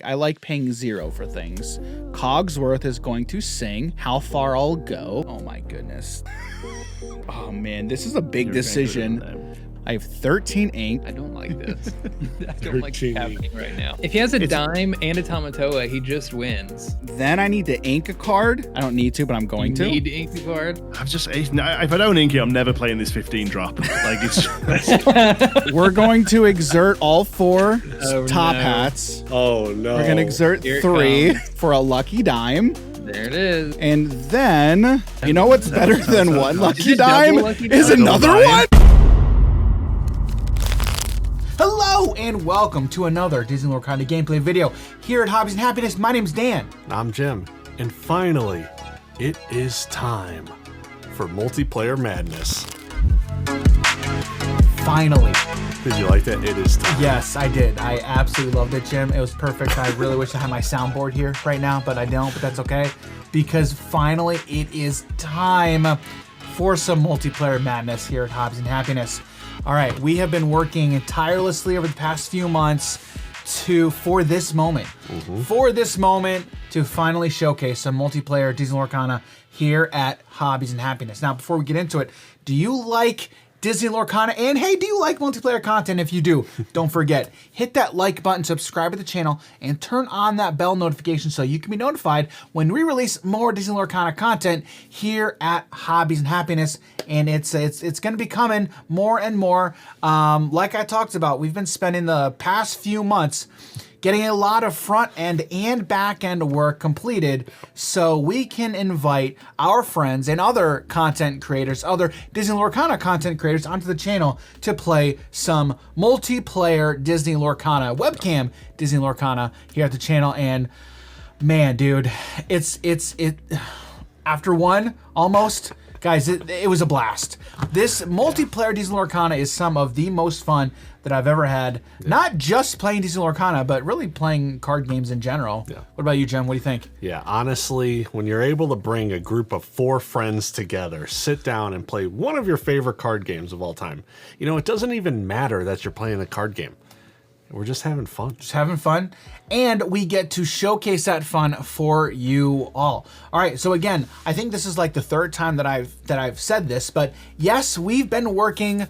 I like paying 0 for things. Cogsworth is going to sing How Far I'll Go. Oh my goodness. Oh man, this is a big decision. I have 13 ink. I don't like this. I don't like what's happening right now. If he has a dime and a Tamatoa, he just wins. Then I need to ink a card. I don't need to, but I'm going to. You need to ink the card? If I don't ink it, I'm never playing this 15 drop. Like it's. We're going to exert all 4 top hats. Oh no. We're going to exert 3 for a lucky dime. There it is. And then, you know what's better than one lucky dime? Lucky Is dime? another one. Hello and welcome to another Disney Lorcana gameplay video here at Hobbies and Happiness. My name's Dan. I'm Jim. And finally, it is time for Multiplayer Madness. Finally. Did you like that? It is time. Yes, I did. I absolutely loved it, Jim. It was perfect. I really wish I had my soundboard here right now, but I don't, but that's okay. Because finally, it is time for some Multiplayer Madness here at Hobbies and Happiness. All right, we have been working tirelessly over the past few months for this moment. For this moment to finally showcase some multiplayer Disney Lorcana here at Hobbies and Happiness. Now, before we get into it, do you like Disney Lorcana? And hey, do you like multiplayer content? If you do, don't forget, hit that like button, subscribe to the channel, and turn on that bell notification so you can be notified when we release more Disney Lorcana content here at Hobbies and Happiness. And it's going to be coming more and more. Like I talked about, we've been spending the past few months getting a lot of front end and back end work completed so we can invite our friends and other content creators, other Disney Lorcana content creators onto the channel to play some multiplayer Disney Lorcana, webcam Disney Lorcana here at the channel. And man, dude, it after one almost, guys, it was a blast. This multiplayer Disney Lorcana is some of the most fun that I've ever had. Yeah. Not just playing Disney Lorcana, but really playing card games in general. Yeah. What about you, Jem? What do you think? Yeah, honestly, when you're able to bring a group of 4 friends together, sit down and play one of your favorite card games of all time, you know, it doesn't even matter that you're playing a card game. We're just having fun. Just having fun. And we get to showcase that fun for you all. All right, so again, I think this is like the 3rd time that I've said this, but yes, we've been working.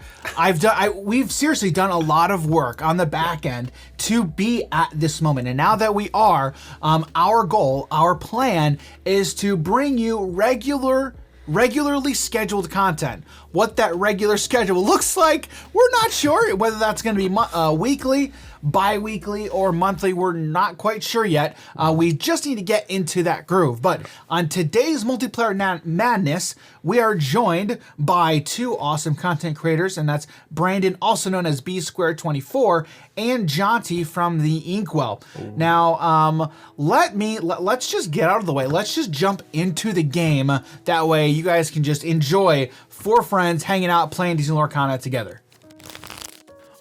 We've seriously done a lot of work on the back end to be at this moment. And now that we are, our goal, our plan is to bring you regularly scheduled content. What that regular schedule looks like, we're not sure. Whether that's going to be weekly, bi-weekly, or monthly, we're not quite sure yet. We just need to get into that groove. But on today's Multiplayer Madness, we are joined by 2 awesome content creators, and that's Brandon, also known as B-Square24, and Jonti from the Inkwell. Now, let's just get out of the way. Let's just jump into the game. That way you guys can just enjoy 4 friends hanging out playing Disney Lorcana together.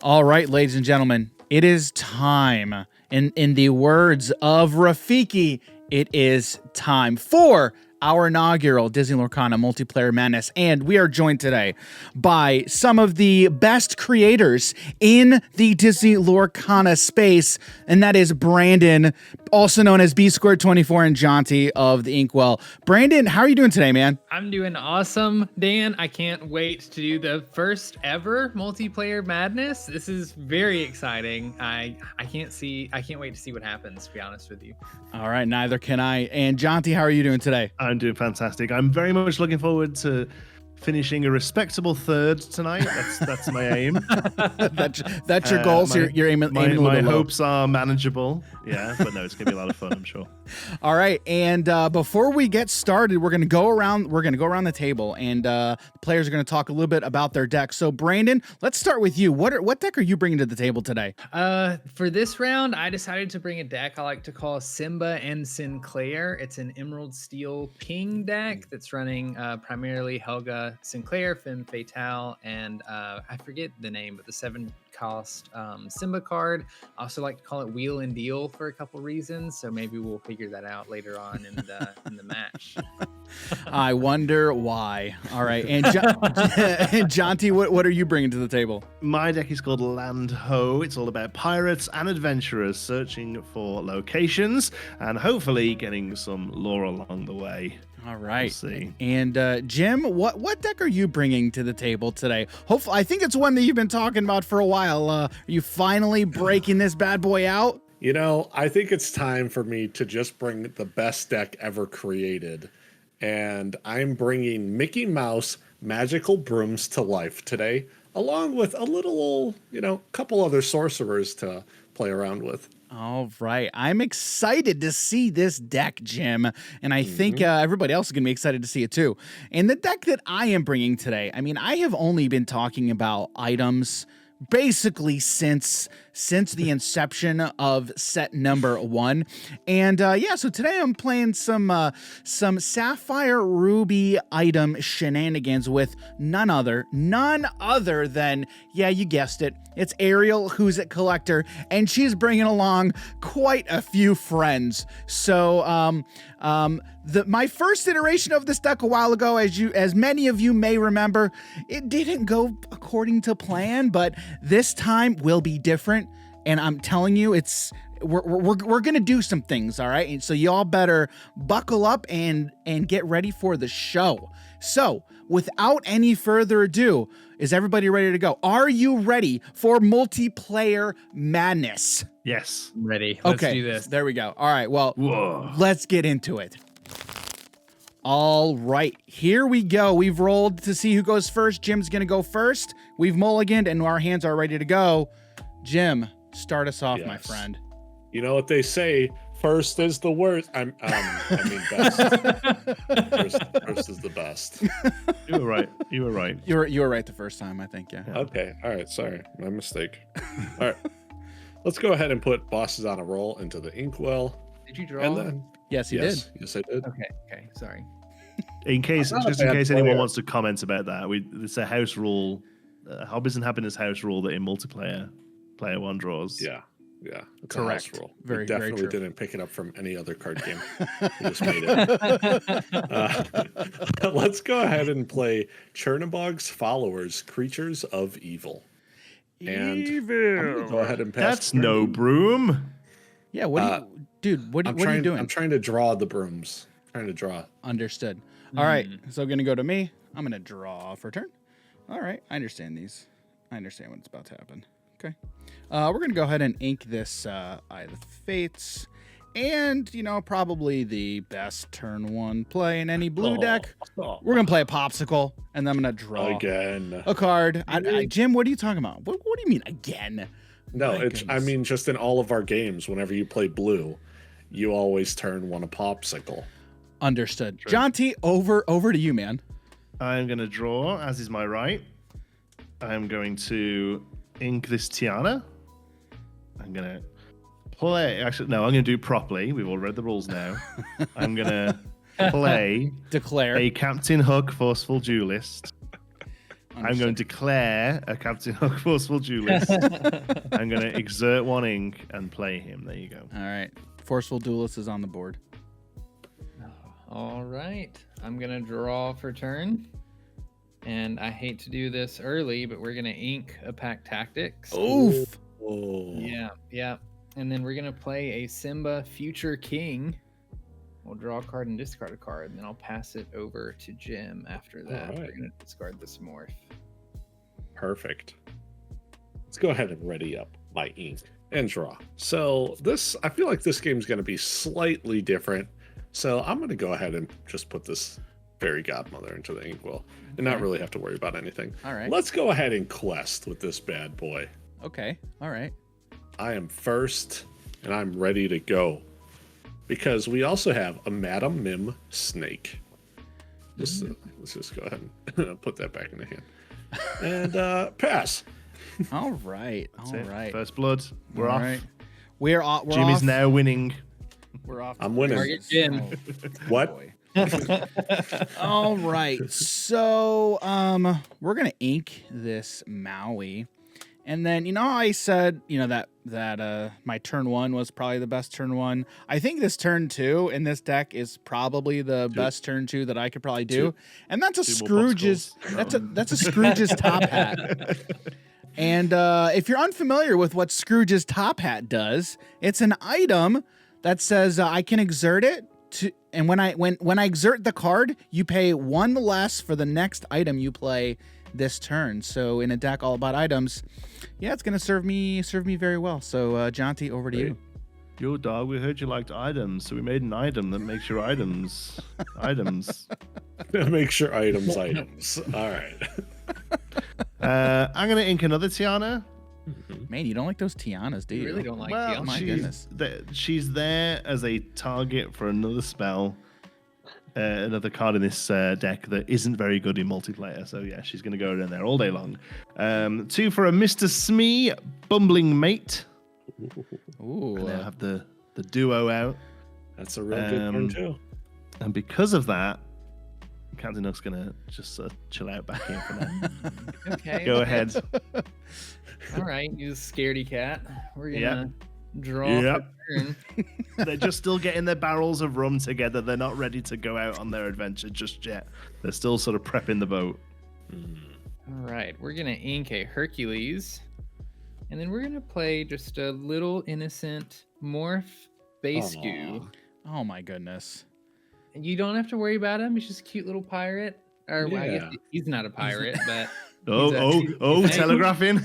All right, ladies and gentlemen, it is time. In the words of Rafiki, it is time for our inaugural Disney Lorcana Multiplayer Madness, and we are joined today by some of the best creators in the Disney Lorcana space, and that is Brandon, also known as B-Square24, and Jonti of the Inkwell. Brandon, how are you doing today, man? I'm doing awesome, Dan. I can't wait to do the first ever Multiplayer Madness. This is very exciting. I can't wait to see what happens, to be honest with you. All right, neither can I. And Jonti, how are you doing today? I'm doing fantastic. I'm very much looking forward to finishing a respectable 3rd tonight. That's my aim. that's your goal. So you're aiming. My hopes are manageable. Yeah, but no, it's gonna be a lot of fun, I'm sure. All right, and before we get started, we're gonna go around the table, and the players are gonna talk a little bit about their deck. So, Brandon, let's start with you. What deck are you bringing to the table today? For this round, I decided to bring a deck I like to call Simba and Sinclair. It's an Emerald Steel King deck that's running primarily Helga, Sinclair, Femme Fatale, and I forget the name, but the 7 cost Simba card. I also like to call it Wheel and Deal for a couple reasons, so maybe we'll figure that out later on in the match. I wonder why. All right, and and Jonti, what are you bringing to the table? My deck is called Land Ho. It's all about pirates and adventurers searching for locations and hopefully getting some lore along the way. All right. We'll see. And Jim, what deck are you bringing to the table today? Hopefully, I think it's one that you've been talking about for a while. Are you finally breaking this bad boy out? You know, I think it's time for me to just bring the best deck ever created. And I'm bringing Mickey Mouse Magical Brooms to life today, along with a little, couple other sorcerers to play around with. All right. I'm excited to see this deck, Jim. And I think everybody else is going to be excited to see it too. And the deck that I am bringing today, I mean, I have only been talking about items basically since the inception of set number 1. And so today I'm playing some Sapphire Ruby item shenanigans with none other than, yeah, you guessed it, it's Ariel, who's at Collector, and she's bringing along quite a few friends. So my first iteration of this deck a while ago, as many of you may remember, it didn't go according to plan, but this time will be different. And I'm telling you, we're gonna do some things, all right? And so y'all better buckle up and get ready for the show. So without any further ado, is everybody ready to go? Are you ready for multiplayer madness? Yes. I'm ready. Let's do this. There we go. All right, well, Whoa. let's get into it. All right, here we go. We've rolled to see who goes first. Jim's gonna go first. We've mulliganed and our hands are ready to go. Jim, start us off, my friend. You know what they say, first is the worst. I mean best. First is the best. You were right. You were right the first time, I think, yeah. Okay, all right, sorry, my mistake. All right, let's go ahead and put bosses on a roll into the Inkwell. Did you draw? And then, Yes, he did. Yes, I did. Okay, sorry. In case I'm not a just in bad case anyone player. wants to comment about that, it's a house rule, Hobbies and Happiness house rule that in multiplayer, player one draws. Yeah, it's Correct. a house rule. Very, We very definitely true. didn't pick it up from any other card game. We just made it. Let's go ahead and play Chernobog's Followers, Creatures of Evil. And I'm gonna go ahead and pass. That's no broom. Yeah, what do you, dude, what are you doing? I'm trying to draw the brooms. Trying to draw. Understood. All right, so going to go to me. I'm going to draw for turn. All right, I understand these. I understand what's about to happen. Okay. We're going to go ahead and ink this Eye of the Fates. And, probably the best turn 1 play in any blue deck. We're going to play a Popsicle, and then I'm going to draw Again. a card. Jim, what are you talking about? What do you mean, again? No, My I goodness. mean, just in all of our games, whenever you play blue, you always turn one a Popsicle. Understood. Jonti, over to you, man. I'm going to draw, as is my right. I'm going to ink this Tiana. I'm going to play. Actually, no, I'm going to do it properly. We've all read the rules now. I'm going to play Declare. a Captain Hook Forceful Duelist. I'm going to declare a Captain Hook Forceful Duelist. I'm going to exert 1 ink and play him. There you go. All right. Forceful Duelist is on the board. All right, I'm gonna draw for turn, and I hate to do this early, but we're gonna ink a Pack Tactics. Oof. Oh. Yeah, and then we're gonna play a Simba Future King. We'll draw a card and discard a card, and then I'll pass it over to Jim after that. All right. We're gonna discard this morph. Perfect. Let's go ahead and ready up my ink and draw. So I feel like this game's going to be slightly different. So I'm going to go ahead and just put this Fairy Godmother into the Inkwell and not really have to worry about anything. All right. Let's go ahead and quest with this bad boy. Okay. All right. I am first and I'm ready to go because we also have a Madam Mim snake. Let's just go ahead and put that back in the hand. And pass. All right. All That's it. right. First blood. We're All off. right. We're off. Jim is now winning. We're off. I'm winning. Target Jim. What? Boy. All right. So, we're gonna ink this Maui, And then, I said, that my turn 1 was probably the best turn 1. I think this turn 2 in this deck is probably the best turn 2 that I could probably do. And that's a Scrooge's that's a Scrooge's top hat. And if you're unfamiliar with what Scrooge's top hat does, it's an item that says I can exert it and when I exert the card, you pay 1 less for the next item you play this turn. So in a deck all about items, it's gonna serve me very well. So Jonti, over to you. Yo, dog, we heard you liked items, so we made an item that makes your items items. Make sure items. All right. I'm gonna ink another Tiana. Man, you don't like those Tianas, do you? You really don't like Well, Tiana. My goodness. She's there as a target for another spell, another card in this deck that isn't very good in multiplayer. So yeah, she's going to go in there all day long. 2 for a Mr. Smee, Bumbling Mate. Ooh. And they'll have the duo out. That's a real good one too. And because of that, Captain Hook's going to just chill out back here for now. Okay. Go ahead. All right, you scaredy cat. We're gonna draw Yep. for turn. They're just still getting their barrels of rum together. They're not ready to go out on their adventure just yet. They're still sort of prepping the boat. All right, we're gonna ink a Hercules, and then we're gonna play just a little innocent morph base goo. Oh my goodness. And you don't have to worry about him. He's just a cute little pirate. Or well, I guess Yeah. he's not a pirate, but Telegraphing.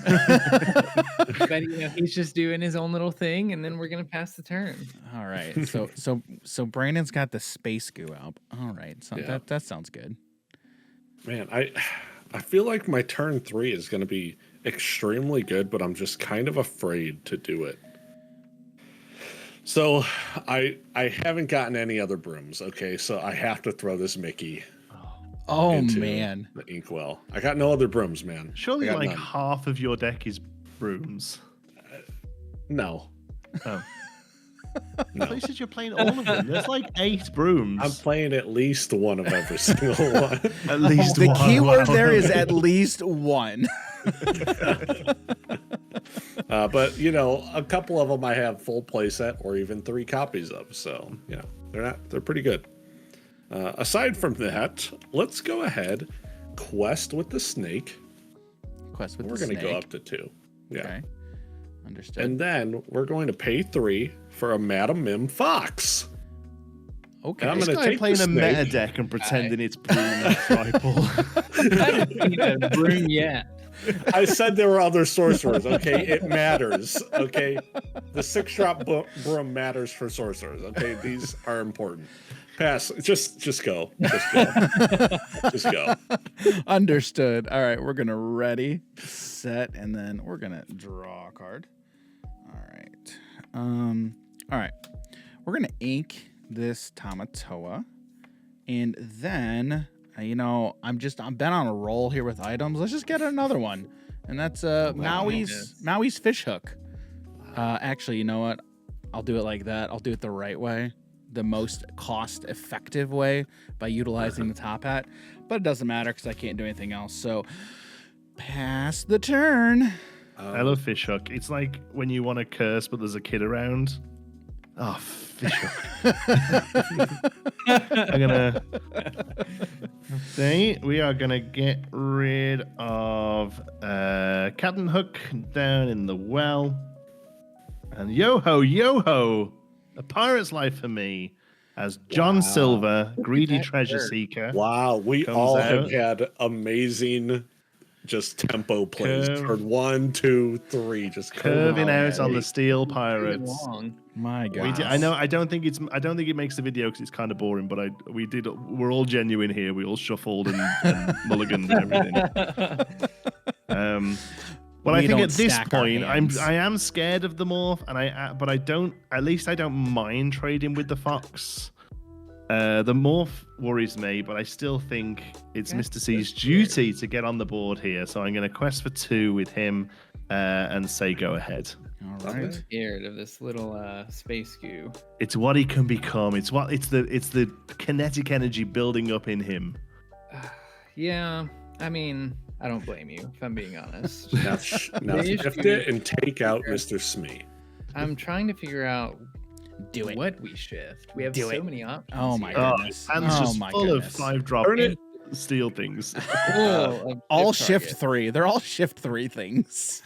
but he's just doing his own little thing, and then we're gonna pass the turn. All right. So Brandon's got the space goo out. All right. So Yeah. that sounds good. Man, I feel like my turn 3 is going to be extremely good, but I'm just kind of afraid to do it. So I haven't gotten any other brooms. Okay, so I have to throw this Mickey. Oh into man. the Inkwell. I got no other brooms, man. Surely I got like none. half of your deck is brooms. No. Oh. No. I thought you said you're playing all of them. There's like 8 brooms. I'm playing at least one of every single one. At least The one. keyword Wow. there is at least one. But a couple of them I have full playset or even 3 copies of. So they're pretty good. Aside from that, let's go ahead. Quest with the snake. Quest with We're the going to snake. go up to 2. Yeah. Okay. Understood. And then we're going to pay 3 for a Madam Mim Fox. Okay. And I'm This going to guy take playing the a meta snake. deck and pretending it's broom tribal. I haven't seen a broom yet. I said there were other sorcerers. Okay, it matters. Okay, the 6-drop broom matters for sorcerers. Okay, these are important. Pass. Just go. Just go. Just go. Understood. All right, we're gonna ready, set, and then we're gonna draw a card. All right. All right. We're gonna ink this Tamatoa, and then I'm been on a roll here with items. Let's just get another one, and that's Maui's fish hook. Actually, you know what? I'll do it like that. I'll do it the right way. The most cost-effective way by utilizing the top hat, but it doesn't matter because I can't do anything else. So, pass the turn. I love fish hook. It's like when you want to curse, but there's a kid around. Oh, fish hook. I'm gonna. We are gonna get rid of Captain Hook down in the well, and yo ho, a pirate's life for me. As John Silver, greedy treasure seeker. Wow, we Comes all out. have had amazing just tempo plays. Turn 1, 2, 3, just Curving out on the the steel Moving pirates. along. My We God. did, I know. I don't think it makes the video because it's kind of boring. But we're all genuine here. We all shuffled and mulliganed and everything. But I We think don't at this stack our point, hands. I am scared of the morph, and but I don't. At least I don't mind trading with the fox. The morph worries me, but I still think it's Mr. C's duty to get on the board here. So I'm going to quest for 2 with him and say go ahead. All I'm right. scared of this little space goo. It's what he can become. It's the kinetic energy building up in him. Yeah, I mean, I don't blame you, if I'm being honest. Now shift it and take out Mr. Smee. I'm trying to figure out Do it. what we shift. We have Do so it. many options. Oh my here. goodness. And Oh just my full goodness. of 5-drop Turn it. steel things. Oh, All a good shift target. 3. They're all shift 3 things.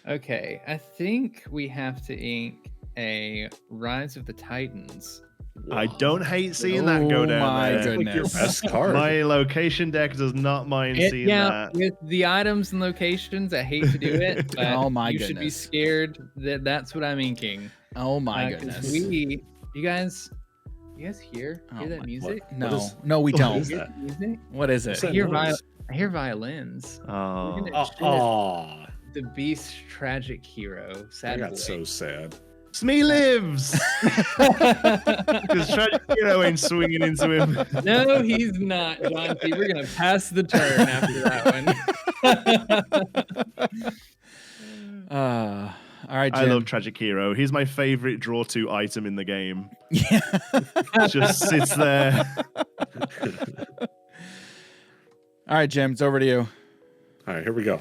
Okay, I think we have to ink a Rise of the Titans. I don't hate seeing that go Oh down my there. goodness. Your best card. My location deck does not mind seeing Yeah, that. with the items and locations, I hate to do it, but Oh my you should be goodness. scared that that's what I'm inking. Oh my 'Cause goodness. you guys hear Oh that my- music? No, we what don't. is Hear that? the music? What is What's it? that I hear, noise? I hear violins. Oh. We're gonna shift Aw, the Beast Tragic Hero. I Sad got boy. so sad. Smee lives! Because Tragic Hero ain't swinging into him. No, he's not, Jonti. We're gonna pass the turn after that one. All right, I Jim. love Tragic Hero. He's my favorite draw to item in the game. Yeah. Just sits there. All right, Jim, it's over to you. All right, here we go.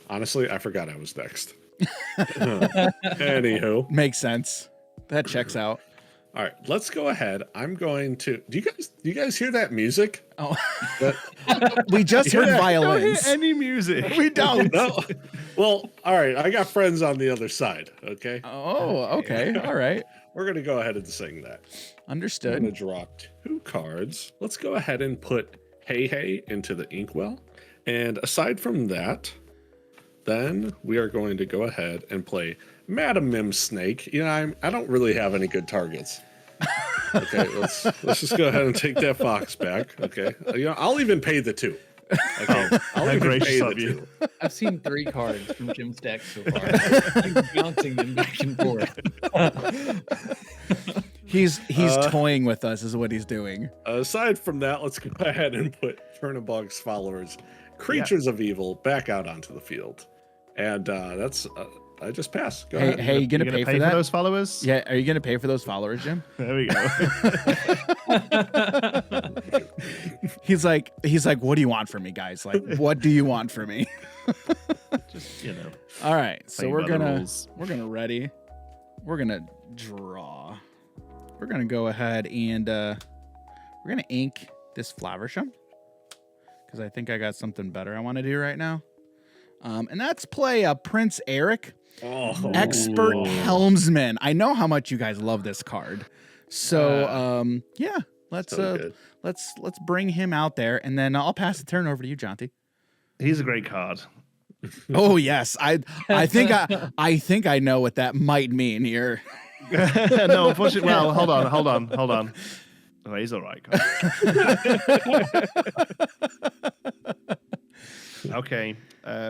Honestly, I forgot I was next. Anywho, Makes sense. That checks out. all right, let's go ahead. I'm going to. Do you guys hear that music? Oh, That, we just heard Yeah. Don't hear violins. any music. We don't. no. Well, all right. I got friends on the other side. Okay, Oh, okay. All right. we're gonna go ahead and sing that. I'm gonna Understood. drop 2 cards. Let's go ahead and put Hey into the Inkwell. And aside from that, then we are going to go ahead and play Madam Mim Snake. You know, I don't really have any good targets. Okay, let's just go ahead and take that fox back. Okay, you know, I'll even pay the 2. Okay, I'll how even gracious pay the of you. 2. I've seen 3 cards from Jim's deck so far. He's bouncing them back and forth. He's toying with us, is what he's doing. Aside from that, let's go ahead and put Turnabog's followers, creatures of evil, back out onto the field. And that's I just pass. Go ahead. Hey, you gonna You pay for that? those followers? Yeah, are you gonna pay for those followers, Jim? There we go. He's like, what do you want from me, guys? Like, what do you want from me? Just, you know. All right, so Playing we're by the gonna rules. draw. We're gonna go ahead and we're gonna ink this Flowersham because I think I got something better I want to do right now. And that's play Prince Eric, Oh, Expert Helmsman. I know how much you guys love this card, so yeah, let's so good. let's bring him out there, and then I'll pass the turn over to you, Jonti. He's a great card. Oh yes, I think I know what that might mean here. No, unfortunately. Well, hold on. Oh, he's all right. Okay,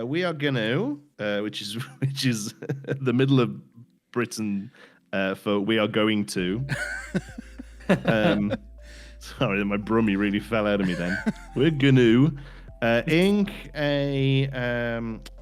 we are gonna, which is the middle of Britain, for we are going to. Sorry, my brummy really fell out of me then. We're gonna ink a.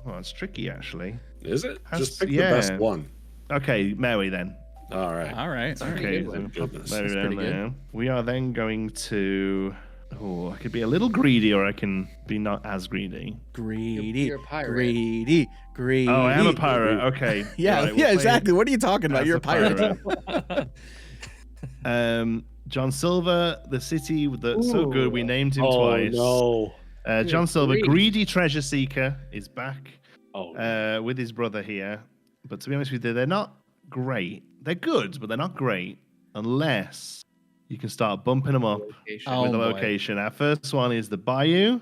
Well, it's tricky actually. Is it? Has- Just pick yeah. the best one. Okay, Mary then. All right. All right. Okay, good one. Goodness. Mary That's down pretty good. there. We are then going to. Oh, I could be a little greedy, or I can be not as greedy. Greedy. You're a pirate. Greedy. Oh, I am a pirate. Okay. Yeah, Right, we'll yeah, play exactly. What are you talking about? as You're a a pirate. John Silver, the city that's so good, we named him twice. no. John Silver, grief. greedy treasure seeker, is back Oh, with his brother here. But to be honest with you, they're not great. They're good, but they're not great unless you can start bumping them up Oh, with a boy. location. Our first one is the Bayou,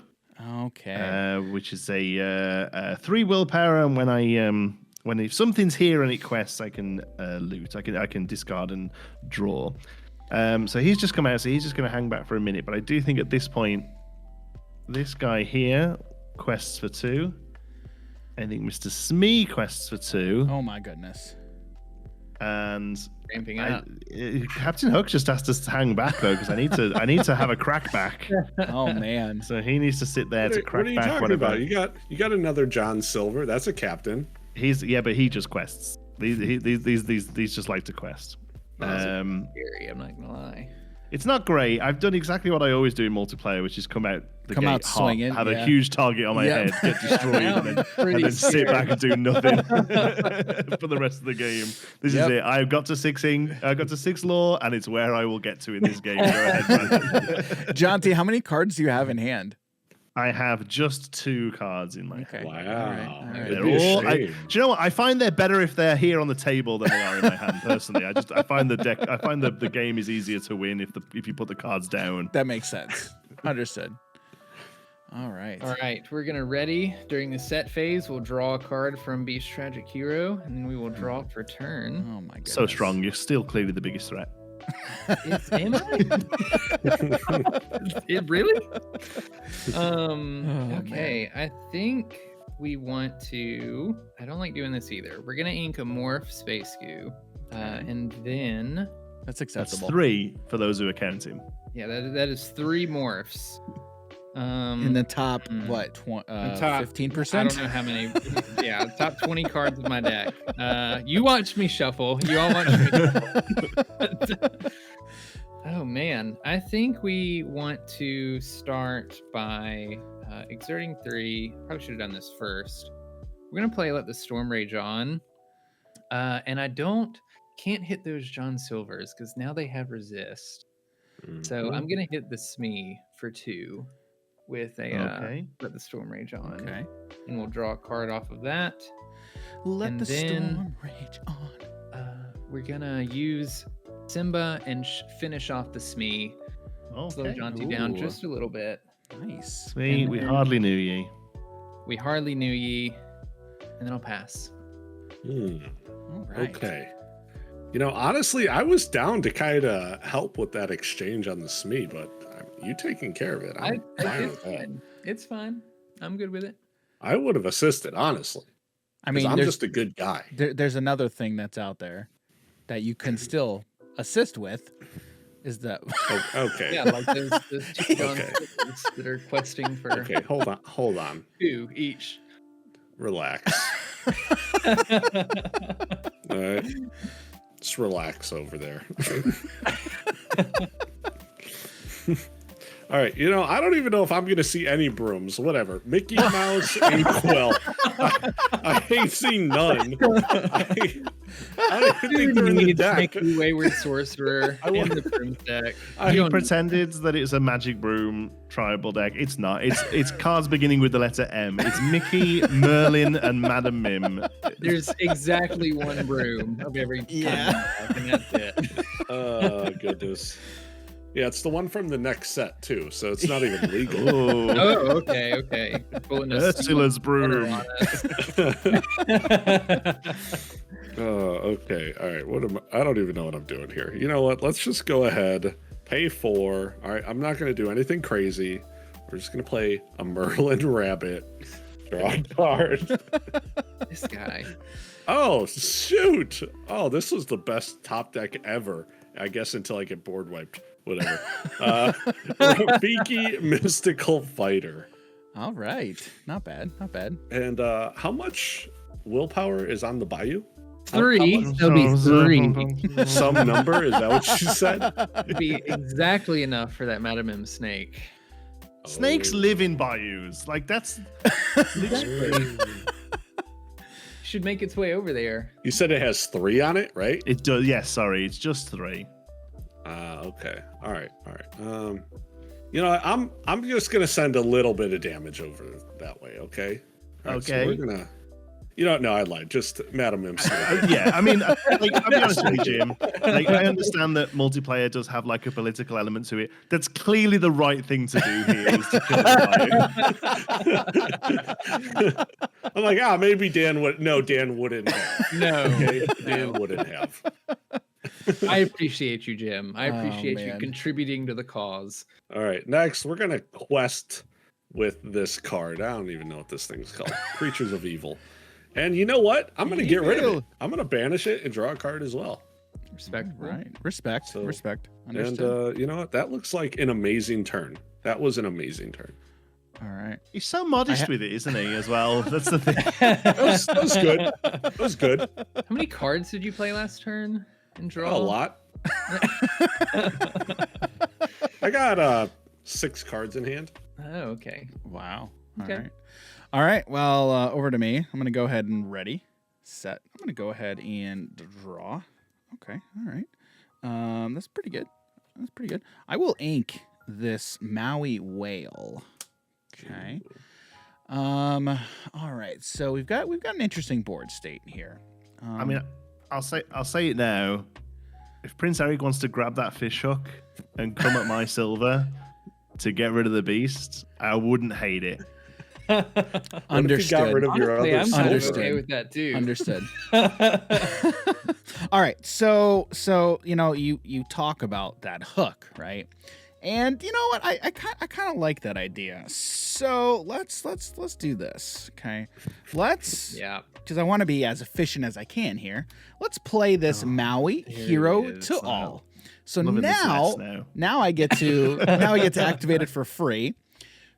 Okay. which is a 3 willpower, and when if something's here and it quests, I can loot. I can discard and draw. So he's just come out, so he's just going to hang back for a minute. But I do think at this point, this guy here quests for 2. I think Mr. Smee quests for 2, Oh my goodness. and Ramping up. Captain Hook just has to hang back though, because I need to have a crack back. Oh man. So he needs to sit there to what crack are you back talking whatever. about? You got another John Silver. That's a captain. But he just quests. These just like to quest. Scary, I'm not gonna lie. It's not great. I've done exactly what I always do in multiplayer, which is come out Come out hot, swinging, have yeah. a huge target on my Yeah. head, get destroyed, and then sit back and do nothing for the rest of the game. This is it. I've got to 6 lore, and it's where I will get to in this game. Go ahead, man. Jonti, how many cards do you have in hand? I have just 2 cards in my hand. Wow. All right. They're It'd be a all. shame. Do you know what? I find they're better if they're here on the table than they are in my hand. Personally, I find the deck. I find the game is easier to win if you put the cards down. That makes sense. Understood. All right. All right, we're gonna ready during the set phase. We'll draw a card from Beast Tragic Hero, and then we will draw for turn. Oh my goodness. So strong. You're still clearly the biggest threat. Am I? It really? Oh, Okay, I think we want to. I don't like doing this either. We're gonna ink a morph space goo, and then That's That's acceptable. 3 for those who are counting. yeah, that is 3 morphs. In the top, what, top- 15%? I don't know how many. Yeah, top 20 cards of my deck. You watched me shuffle. You all watched me shuffle. Oh man, I think we want to start by exerting 3. Probably should have done this first. We're gonna play Let the Storm Rage On, and I can't hit those John Silvers because now they have resist. So I'm gonna hit the Smee for 2 with a Okay. Let the Storm Rage On. Okay. And we'll draw a card off of that. Let And the then- storm rage on. We're gonna use Simba and finish off the Smee. Slow Okay. Jonti down Ooh. just a little bit. Nice. Sweet. We hardly knew ye. We hardly knew ye, and then I'll pass. All right. Okay. You know, honestly, I was down to kind of help with that exchange on the SME, but you taking care of it. I'm fine It's with that. fine. It's fine. I'm good with it. I would have assisted, honestly. I 'Cause mean, I'm there's just a good guy. there's another thing that's out there that you can still assist with. Is that Oh, okay. Yeah, like those 2 John Okay. Silvers that are questing for Okay, hold on. 2 each. Relax. All right. Just relax over there. All right, you know, I don't even know if I'm going to see any brooms. Whatever. Mickey Mouse, Inkwell. I ain't seen none. I don't even think they're in the deck. Mickey Wayward Sorcerer in the Brooms deck. He You don't- pretended that it's a magic broom tribal deck. It's not. It's cards beginning with the letter M. It's Mickey, Merlin, and Madam Mim. There's exactly 1 broom of every Yeah. kind of deck, and that's it. Oh, goodness. Yeah, it's the one from the next set, too, so it's not even legal. Oh, Oh, okay. Pulling a Ursula's broom. on us. Okay. All right. I don't even know what I'm doing here. You know what? Let's just go ahead. Pay 4. All right. I'm not going to do anything crazy. We're just going to play a Merlin Rabbit. Draw a card. This guy. Oh, shoot. Oh, this was the best top deck ever. I guess until I get board wiped. Whatever. Rafiki Mystical Fighter. all right? Not bad. Not bad. And how much willpower is on the Bayou? 3. That'll be 3. Some number? Is that what you said? It'd be exactly enough for that Madam M snake. Snakes live in bayous. Like that's. Should make its way over there. You said it has 3 on it, right? It does. Yes. Sorry. It's just 3. Okay. All right. You know, I'm just gonna send a little bit of damage over that way. Okay. All right, Okay. So we're gonna. You know, no, I lied. Just Madam M. Yeah, I mean, like, I'll be honest with you, Jim. Like, I understand that multiplayer does have like a political element to it. That's clearly the right thing to do here. Is to kill the bayou. I'm like, maybe Dan would. No, Dan wouldn't have. No. Okay, Dan wouldn't have. I appreciate you, Jim. I Oh, appreciate you man. contributing to the cause. All right, next we're gonna quest with this card. I don't even know what this thing's called. Creatures of Evil. And you know what? I'm gonna get rid of it. I'm gonna banish it and draw a card as well. Respectful. Right. Respect. So- Respect. And Understood. you know what? That looks like an amazing turn. That was an amazing turn. all right. He's so modest with it, isn't he? As well. That's the thing. That was good. That was good. How many cards did you play last turn and draw? A lot. I got 6 cards in hand. Oh, okay. Wow. Okay. All right. All right. Well, over to me. I'm going to go ahead and ready, set. I'm going to go ahead and draw. Okay. All right. That's pretty good. That's pretty good. I will ink this Maui whale. Okay. All right. So we've got an interesting board state here. I mean, I'll say it now. If Prince Eric wants to grab that fish hook and come at my silver to get rid of the beast, I wouldn't hate it. What if you got rid of your Honestly, other I'm kind of silver? okay with that too. Understood. All right. So you talk about that hook, right? And you know what? I kind of like that idea. So let's do this. Okay. Yeah. Because I want to be as efficient as I can here. Let's play this Maui Hero it is. to All. So Loving this now mess now I get to activate it for free.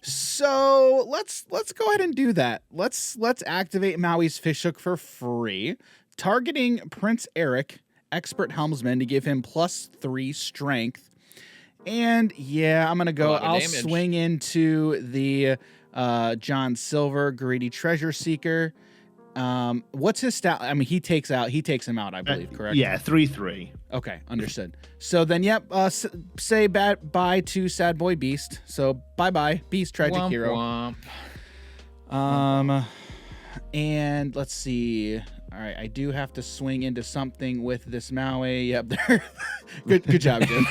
So let's go ahead and do that. Let's activate Maui's fish hook for free, targeting Prince Eric, expert helmsman, to give him +3 strength. And yeah, I'm gonna go. lot of I'll damage. swing into the John Silver, greedy treasure seeker. What's his stat? I mean, he takes him out, I believe, correct? Yeah, 3/3. Okay, understood. So then, yep. Say bye to Sad Boy Beast. So bye, Beast, tragic Womp hero. womp. And let's see. All right, I do have to swing into something with this Maui. Yep, there. good job, Jim.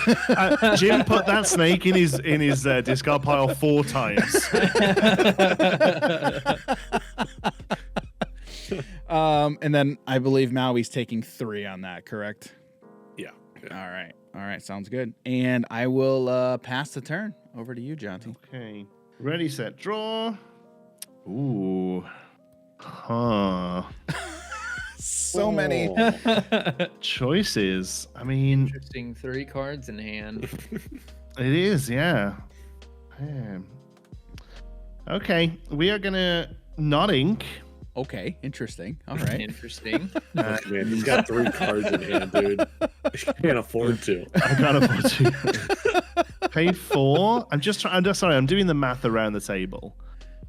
Jim put that snake in his discard pile 4 times. And then I believe Maui's taking 3 on that, correct? Yeah. All right, sounds good. And I will pass the turn over to you, Jonti. Okay. Ready, set, draw. Ooh. Huh. So many. Choices. I mean, Interesting. 3 cards in hand. it is, yeah. Man. Okay, we are gonna not ink. Okay, interesting. All right. Interesting. Man, he's got 3 cards in hand, dude. He can't afford to. I can't afford to. Pay 4. I'm just sorry. I'm doing the math around the table.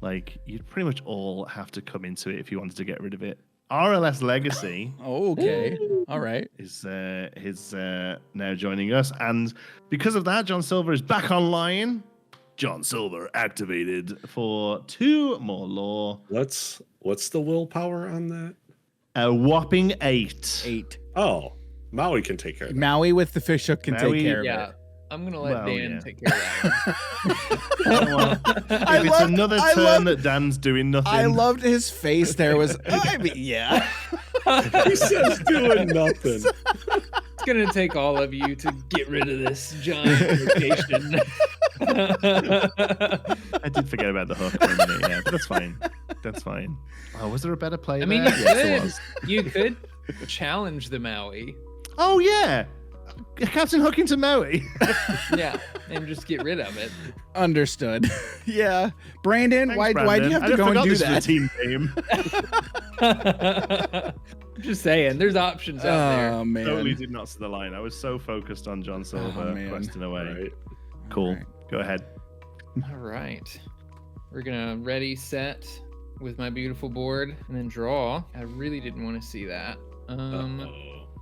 Like, you'd pretty much all have to come into it if you wanted to get rid of it. RLS Legacy Okay. All right. is now joining us, and because of that, John Silver is back online. John Silver activated for 2 more lore. What's the willpower on that? A whopping 8. 8. Oh, Maui can take care of that. Maui with the fish hook can Maui, take care of Yeah. it. I'm gonna let Well, Dan yeah. take care of Well, if it's another turn that Dan's doing nothing. I loved his face there. I mean, yeah. He says doing nothing. that. It's gonna take all of you to get rid of this giant location. I did forget about the hook for a minute, yeah, but that's fine. That's fine. Oh, was there a better play I mean, there? Yes, there was. you could challenge the Maui. Oh, yeah. Captain Hook into Maui. Yeah, and just get rid of it. Understood. Yeah. Brandon, Thanks, why do you Brandon. have to I go and forgot do this was a that? team game. I'm just saying, there's options out there. Oh, man. Totally did not see the line. I was so focused on John Silver man. questing away. Right. Cool. All right. Go ahead. All right. We're gonna ready, set with my beautiful board, and then draw. I really didn't want to see that.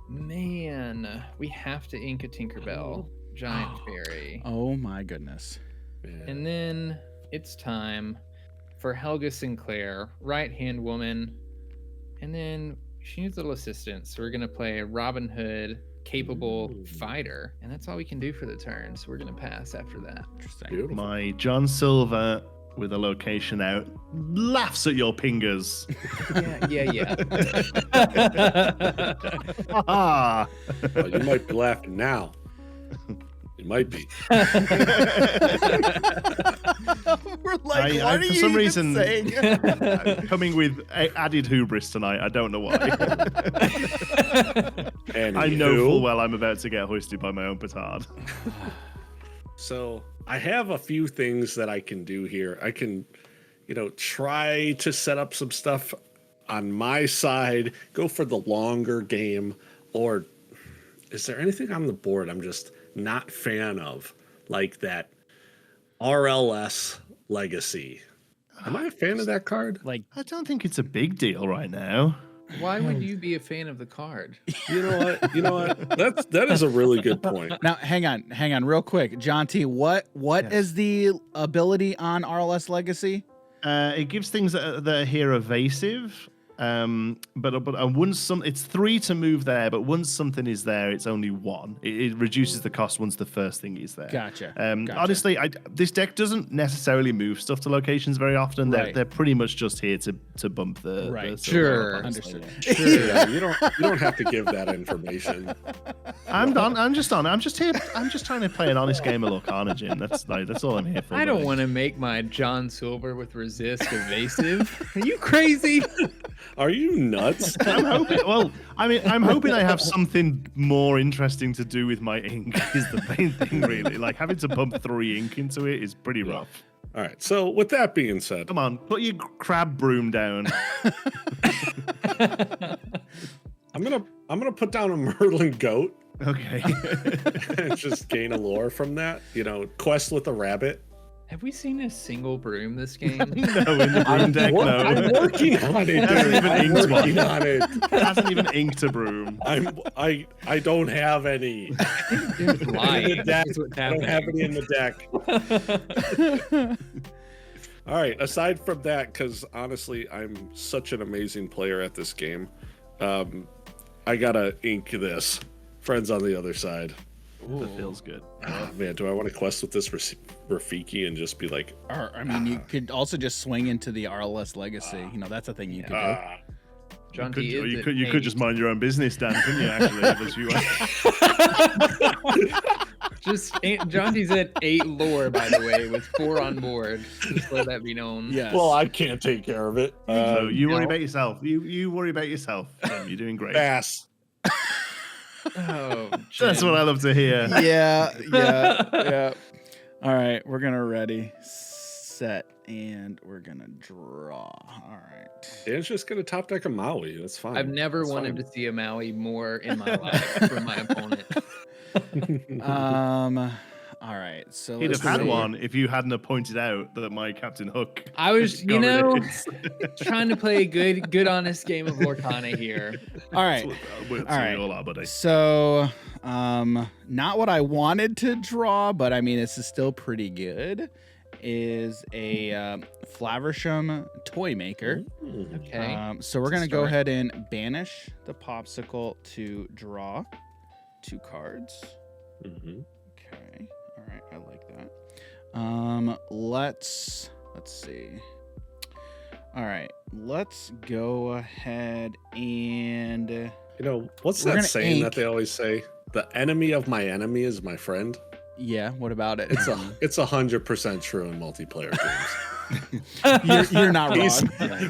Man, we have to ink a Tinkerbell giant fairy. Oh my goodness. And then it's time for Helga Sinclair, right-hand woman. And then she needs a little assistance. So we're gonna play a Robin Hood capable fighter. And that's all we can do for the turn. So we're gonna pass after that. Interesting. Beautiful. My John Silver with a location out laughs at your pingers. Yeah. Ah. Oh, you might be laughing now. You might be. We're like, I, what are for you some even reason, saying? I'm coming with added hubris tonight. I don't know why. And I know full well I'm about to get hoisted by my own petard. So I have a few things that I can do here. I can, try to set up some stuff on my side, go for the longer game, or is there anything on the board I'm just not fan of? like that RLS Legacy. Am I a fan of that card? Like, I don't think it's a big deal right now. Why would you be a fan of the card? You know what? That is a really good point. now, hang on, real quick, Jonti. What is the ability on RLS Legacy? It gives things that are here evasive. But once it's 3 to move there, but once something is there, it's only 1. It reduces the cost once the first thing is there. Gotcha. Honestly, this deck doesn't necessarily move stuff to locations very often. Right. They're pretty much just here to bump the Right. the silver Sure. up, honestly. Understood. Sure, yeah, you don't have to give that information. I'm done. I'm just here. I'm just trying to play an honest game of Lorcana, Jim. That's all I'm here for. I don't buddy. want to make my John Silver with resist evasive. Are you crazy? Are you nuts? I'm hoping. Well, I'm hoping I have something more interesting to do with my ink. Is the main thing, really. Like having to pump 3 ink into it is pretty rough. All right. So with that being said, Come on, put your crab broom down. I'm gonna put down a Merlin goat Okay. and just gain a lore from that. Quest with a rabbit. Have we seen a single broom this game? No, in the broom deck, I'm no. working on it, Hasn't dude. even I'm inked working one. on it. Hasn't even inked a broom. I don't have any. Lying. Deck. That's what's I don't have happening. any in the deck. All right. Aside from that, because honestly, I'm such an amazing player at this game. I gotta ink this. Friends on the other side. That feels good. Oh, man, do I want to quest with this Rafiki and just be like, Or, I mean, you could also just swing into the RLS Legacy. That's a thing you could do. John Could, T or is you at could you could 8. just mind your own business, Dan, couldn't you? Actually, if you Just John T's at 8 lore, by the way, with 4 on board. Just let that be known. Yes. well, I can't take care of it. So you worry no. about yourself. You worry about yourself. Jim. You're doing great. Pass. Oh, That's Jim. what I love to hear. yeah. All right, we're gonna ready, set, and we're gonna draw. All right. Dan's just gonna top deck a Maui. That's fine. I've never That's wanted fine. to see a Maui more in my life from my opponent. All right. So He'd let's have had see. one if you hadn't have pointed out that my Captain Hook. I was, got rid of it. trying to play a good, honest game of Lorcana here. All right. We All right. all are, buddy. So, not what I wanted to draw, but I mean, this is still pretty good. Is a Flaversham toy maker. Okay. So we're gonna go Start. ahead and banish the popsicle to draw 2 cards. Mhm. Okay. All right. I like that. Let's see. All right. Let's go ahead and What's We're that gonna saying ink. that they always say? The enemy of my enemy is my friend. yeah. What about it? It's 100% true in multiplayer games. you're not wrong. He's-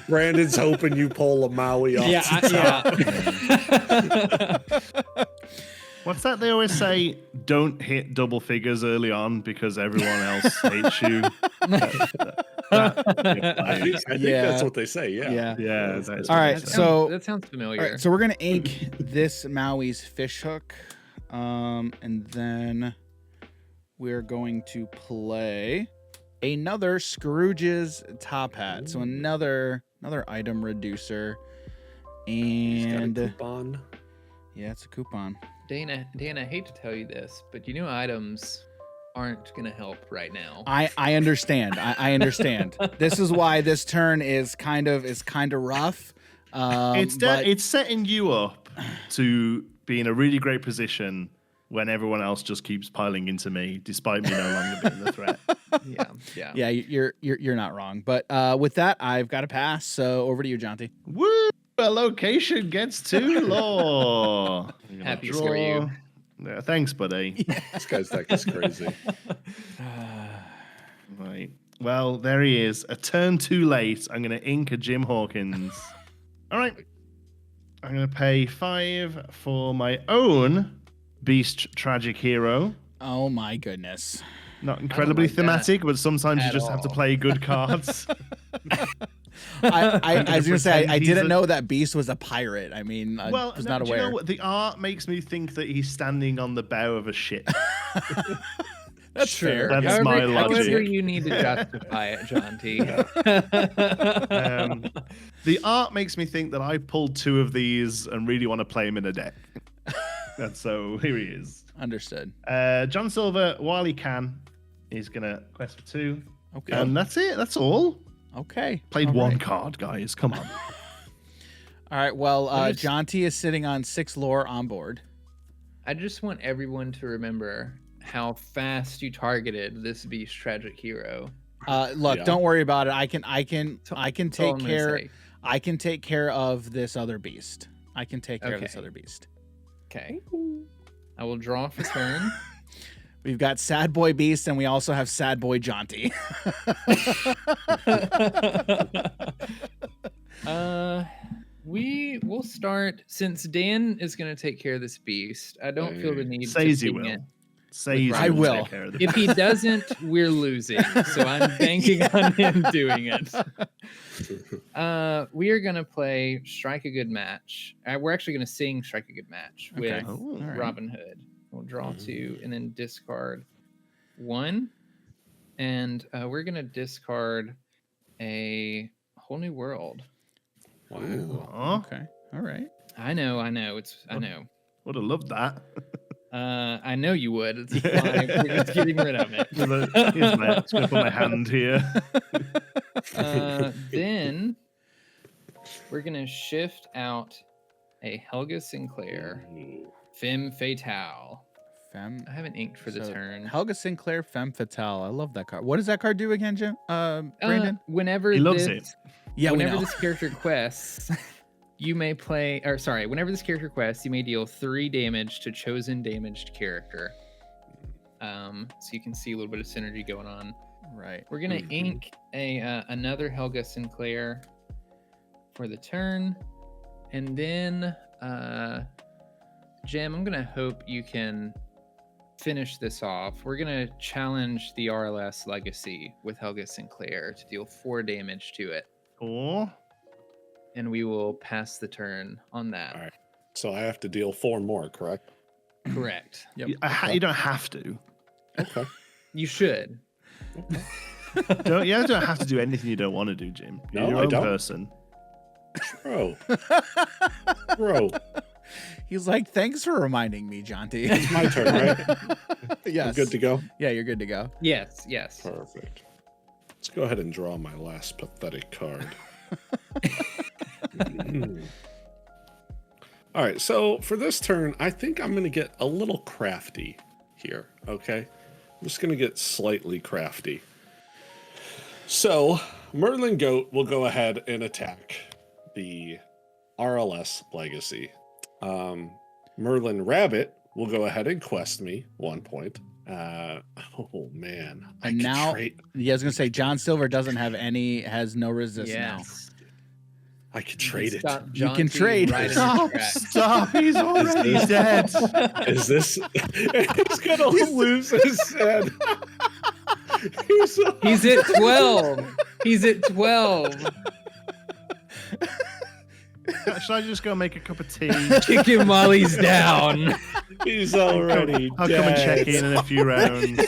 Brandon's hoping you pull a Maui off. Yeah, What's that they always say? Don't hit double figures early on because everyone else hates you. I think Yeah. that's what they say. Yeah. Yeah. Yeah. That's All right. That So that sounds familiar. All right, so we're gonna ink this Maui's fishhook, and then we're going to play another Scrooge's top hat. So another item reducer, He's got a and coupon. yeah, it's a coupon. Dana, I hate to tell you this, but items aren't gonna help right now. I understand. I understand. This is why this turn is kind of rough. But- It's setting you up to be in a really great position when everyone else just keeps piling into me, despite me no longer being the threat. Yeah. yeah, you're not wrong. But with that, I've got to pass. So over to you, Jonti. Woo! A location gets 2 law. I'm gonna Happy to scare you. Yeah, thanks, buddy. This guy's deck is crazy. Right. Well, there he is. A turn too late. I'm going to ink a Jim Hawkins. All right. I'm going to pay 5 for my own Beast Tragic Hero. Oh my goodness. Not incredibly like that thematic, but sometimes you at just have to all. play good cards. I was gonna say I Pretend he's didn't a- know that Beast was a pirate. I mean, I was not do you aware. know what? The art makes me think that he's standing on the bow of a ship. That's fair. That's However, my however logic. you need to justify it, Jonti. The art makes me think that I pulled 2 of these and really want to play him in a deck. And so here he is. Understood. John Silver, while he can, he's gonna quest for 2. Okay. And that's it. That's all. Okay. Played All 1 right. card, guys. Come on. All right. Well, Jonti is sitting on 6 lore on board. I just want everyone to remember how fast you targeted this beast tragic hero. Look, Yeah. don't worry about it. I can That's all take I'm gonna care. say. I can take care of this other beast. I can take care of this Okay. other beast. Okay. I will draw for turn. We've got Sad Boy Beast, and we also have Sad Boy Jonti. We will start since Dan is going to take care of this beast. I don't feel the need Says to he ping will. it. Says I he will. take care of the If he doesn't, we're losing. So I'm banking on him doing it. We are going to play Strike a Good Match. We're actually going to sing Strike a Good Match with Okay. Oh, All right. Robin Hood. We'll draw 2 and then discard 1. And we're going to discard a Whole New World. Wow. Aw, Okay. All right. I know. I know. would have loved that. I know you would. It's fine. We're just getting rid of it. Here's my, just gonna put my hand here. Then we're gonna shift out a Helga Sinclair, Femme Fatale. Femme. I haven't inked for the So, turn. Helga Sinclair, Femme Fatale. I love that card. What does that card do again, Jim? Brandon? Whenever He loves this, it. Yeah, we whenever know. this character quests, you may play, or sorry, whenever this character quests, you may deal 3 damage to chosen damaged character. So you can see a little bit of synergy going on. Right. We're gonna ink a another Helga Sinclair for the turn, and then Jim, I'm gonna hope you can finish this off. We're gonna challenge the RLS Legacy with Helga Sinclair to deal 4 damage to it, Or and we will pass the turn on that. All right. So I have to deal 4 more, correct? Correct. Yep. you don't have to. Okay. You should. You don't have to do anything you don't want to do, Jim. You're No, your I own don't. person. Bro. Bro. He's like, thanks for reminding me, Jonti. It's my turn, right? Yes. I'm good to go? Yeah, you're good to go. Yes. Yes. Perfect. Let's go ahead and draw my last pathetic card. All right, so for this turn, I think I'm going to get a little crafty here, okay? I'm just going to get slightly crafty. So, Merlin Goat will go ahead and attack the RLS Legacy. Merlin Rabbit will go ahead and quest me 1 point. Oh man. I And could now, trade- yeah, I was gonna say John Silver doesn't have has no resist Yes. I could trade it. Stop You can Jonti trade. right in his Stop! tracks. Stop! He's already this- dead. Is this? He's gonna lose his head. He's at 12. He's at 12. Should I just go make a cup of tea? Kick him while he's down. He's already I'll come and check in a few rounds.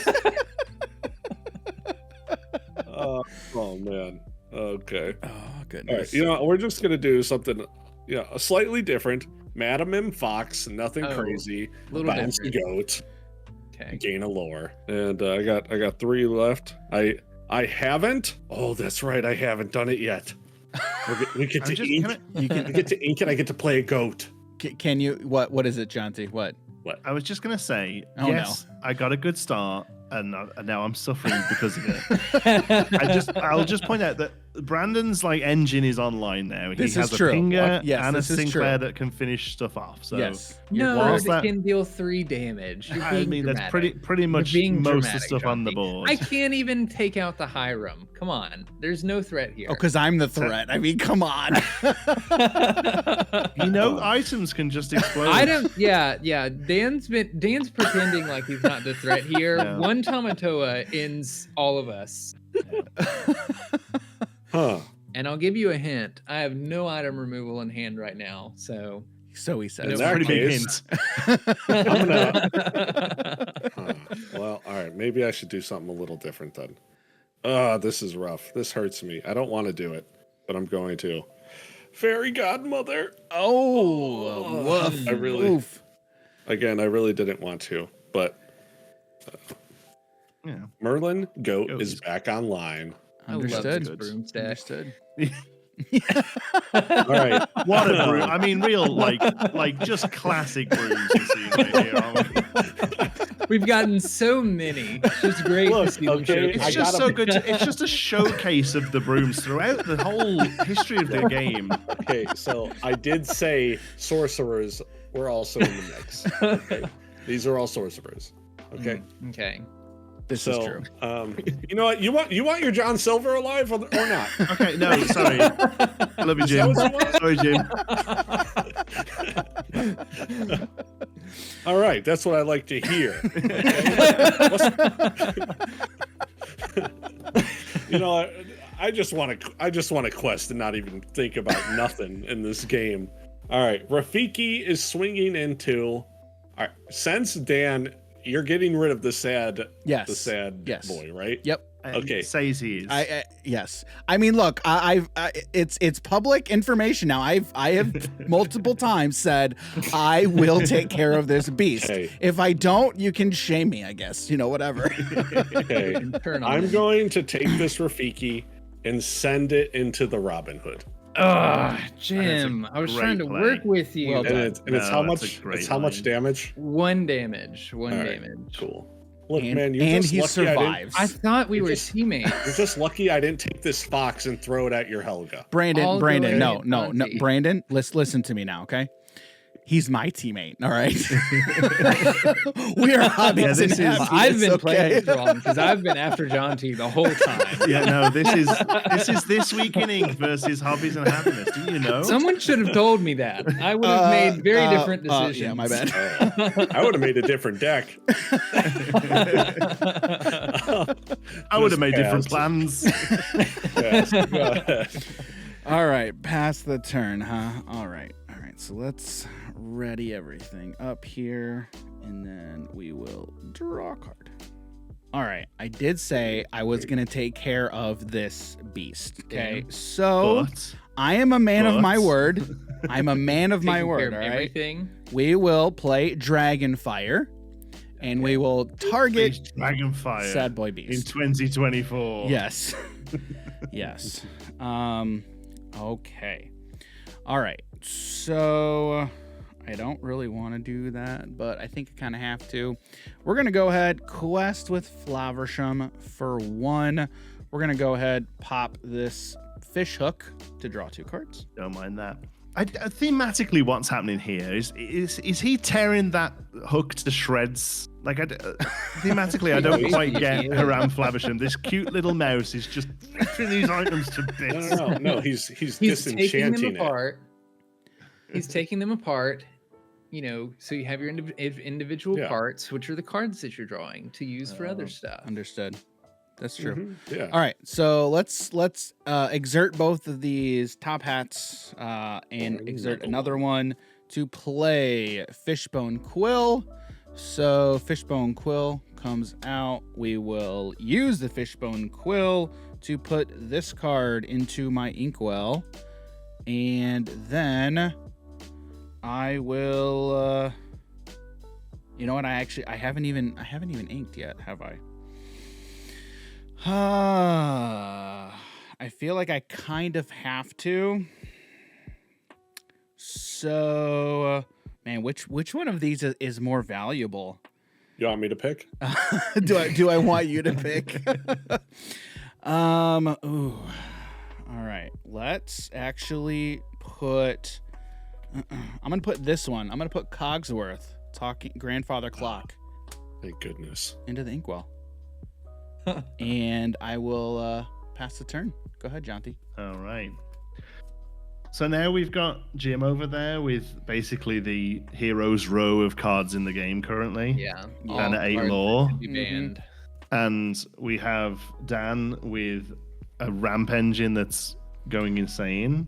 Oh man. Okay. Oh All goodness. right. You know, we're just gonna do something, slightly different. Madam M Fox, nothing Oh, crazy. little Bounce the different. goat, Okay. gain a lore, and I got 3 left. I haven't. Oh, that's right. I haven't done it yet. We get to ink. You I can. get to ink, and I get to play a goat. Can you? What is it, Jonti? What? I was just gonna say, Oh, yes, I got a good start, and now I'm suffering because of it. I'll just point out that Brandon's engine is online now. This he is has a true. Pinger Yes, and a this is Sinclair true. that can finish stuff off. So Yes. No, Whilst it that- can deal 3 damage. You're I being mean that's dramatic. pretty much You're being most of the dramatic, stuff on the Jonti. board. I can't even take out the Hiram. Come on. There's no threat here. Oh, because I'm the threat. I mean, come on. Items can just explode. I don't. Yeah. Dan's pretending like he's not the threat here. Yeah. One Tamatoa ends all of us. Huh. And I'll give you a hint. I have no item removal in hand right now, so. So he says. It's In a that pretty big case- hint. I'm gonna. Huh. Well, all right. Maybe I should do something a little different then. This is rough. This hurts me. I don't want to do it, but I'm going to. Fairy godmother. Oh, woof. I really, Oof. again, I really didn't want to, but Yeah. Merlin Goat Goat is is- back online. Understood. this Brooms deck. Understood. All right. What a broom! I mean, real like just classic brooms we're seeing right here, aren't we? We've gotten so many. It's just great Look, to see them okay, showcased. It's I just gotta- so good. It's just a showcase of the brooms throughout the whole history of the game. Okay, so I did say sorcerers were also in the mix. Okay? These are all sorcerers. Okay. Okay. This is So, true. you know what? You want your John Silver alive or not? Okay, no, sorry. I love you, Jim. Sorry, Jim. All right, that's what I like to hear. You know, I just want to quest and not even think about nothing in this game. All right, Rafiki is swinging into. All right, since Dan, you're getting rid of the sad Yes. Yes. boy, right? Yep. Okay. Says he is. Yes. I mean, look, it's public information now. I have multiple times said I will take care of this beast. Okay. If I don't, you can shame me, I guess. You know, whatever. Okay. Internal. I'm going to take this Rafiki and send it into the Robin Hood. Ugh, Jim, I was great trying to play. work with you. Well And done. it's No, how that's much a great it's how much line. damage? 1 damage. One All right, damage. Cool. Look, And- man, you're and just he lucky survives. I thought we You're were just- teammates. You're just lucky I didn't take this fox and throw it at your Helga. Brandon, All Brandon, good, no, Jonti. Brandon, listen to me now, okay? He's my teammate, all right? We are hobbies Yeah, this and is- happiness, I've been okay? playing this wrong because I've been after Jonti the whole time. Yeah, no, this is This Week in Ink versus Hobbies and Happiness. Didn't you know? Someone should have told me that. I would have made very different decisions. Yeah, my bad. I would have made a different deck. I would have made different Just plans. Yes, go ahead. All right, pass the turn, huh? All right. So let's ready everything up here, and then we will draw a card. All right, I did say I was going to take care of this beast, okay? Yeah. So But I am a man of my but- word. I'm a man of my Taking care word, of all right? everything. We will play Dragonfire, and we will target Dragonfire Sad Boy in Beast. 2024. Yes. Yes. Okay. All right. So I don't really want to do that, but I think I kind of have to. We're going to go ahead, quest with Flaversham for 1. We're going to go ahead, pop this fish hook to draw 2 cards. Don't mind that. Thematically, what's happening here is he tearing that hook to shreds? Like, thematically, I don't quite get Haram Flaversham. This cute little mouse is just ripping these items to bits. No, he's He's taking them disenchanting it. apart. He's taking them apart. You know, so you have your individual Yeah. parts, which are the cards that you're drawing to use for other stuff. Understood. That's true. Mhm, yeah. All right, so let's exert both of these top hats and exert another one to play Fishbone Quill. So Fishbone Quill comes out. We will use the Fishbone Quill to put this card into my Inkwell, and then I will. You know what? I haven't even inked yet, have I? I feel like I kind of have to. So, man, which one of these is more valuable? You want me to pick? Do I want you to pick? Ooh. All right. Let's actually put. I'm gonna put this one. I'm gonna put Cogsworth, talking grandfather clock, Thank goodness. into the Inkwell. And I will pass the turn. Go ahead, Jonti. All right. So now we've got Jim over there with basically the heroes row of cards in the game currently. Yeah. And all 8 cards lore. can be banned. And we have Dan with a ramp engine that's going insane.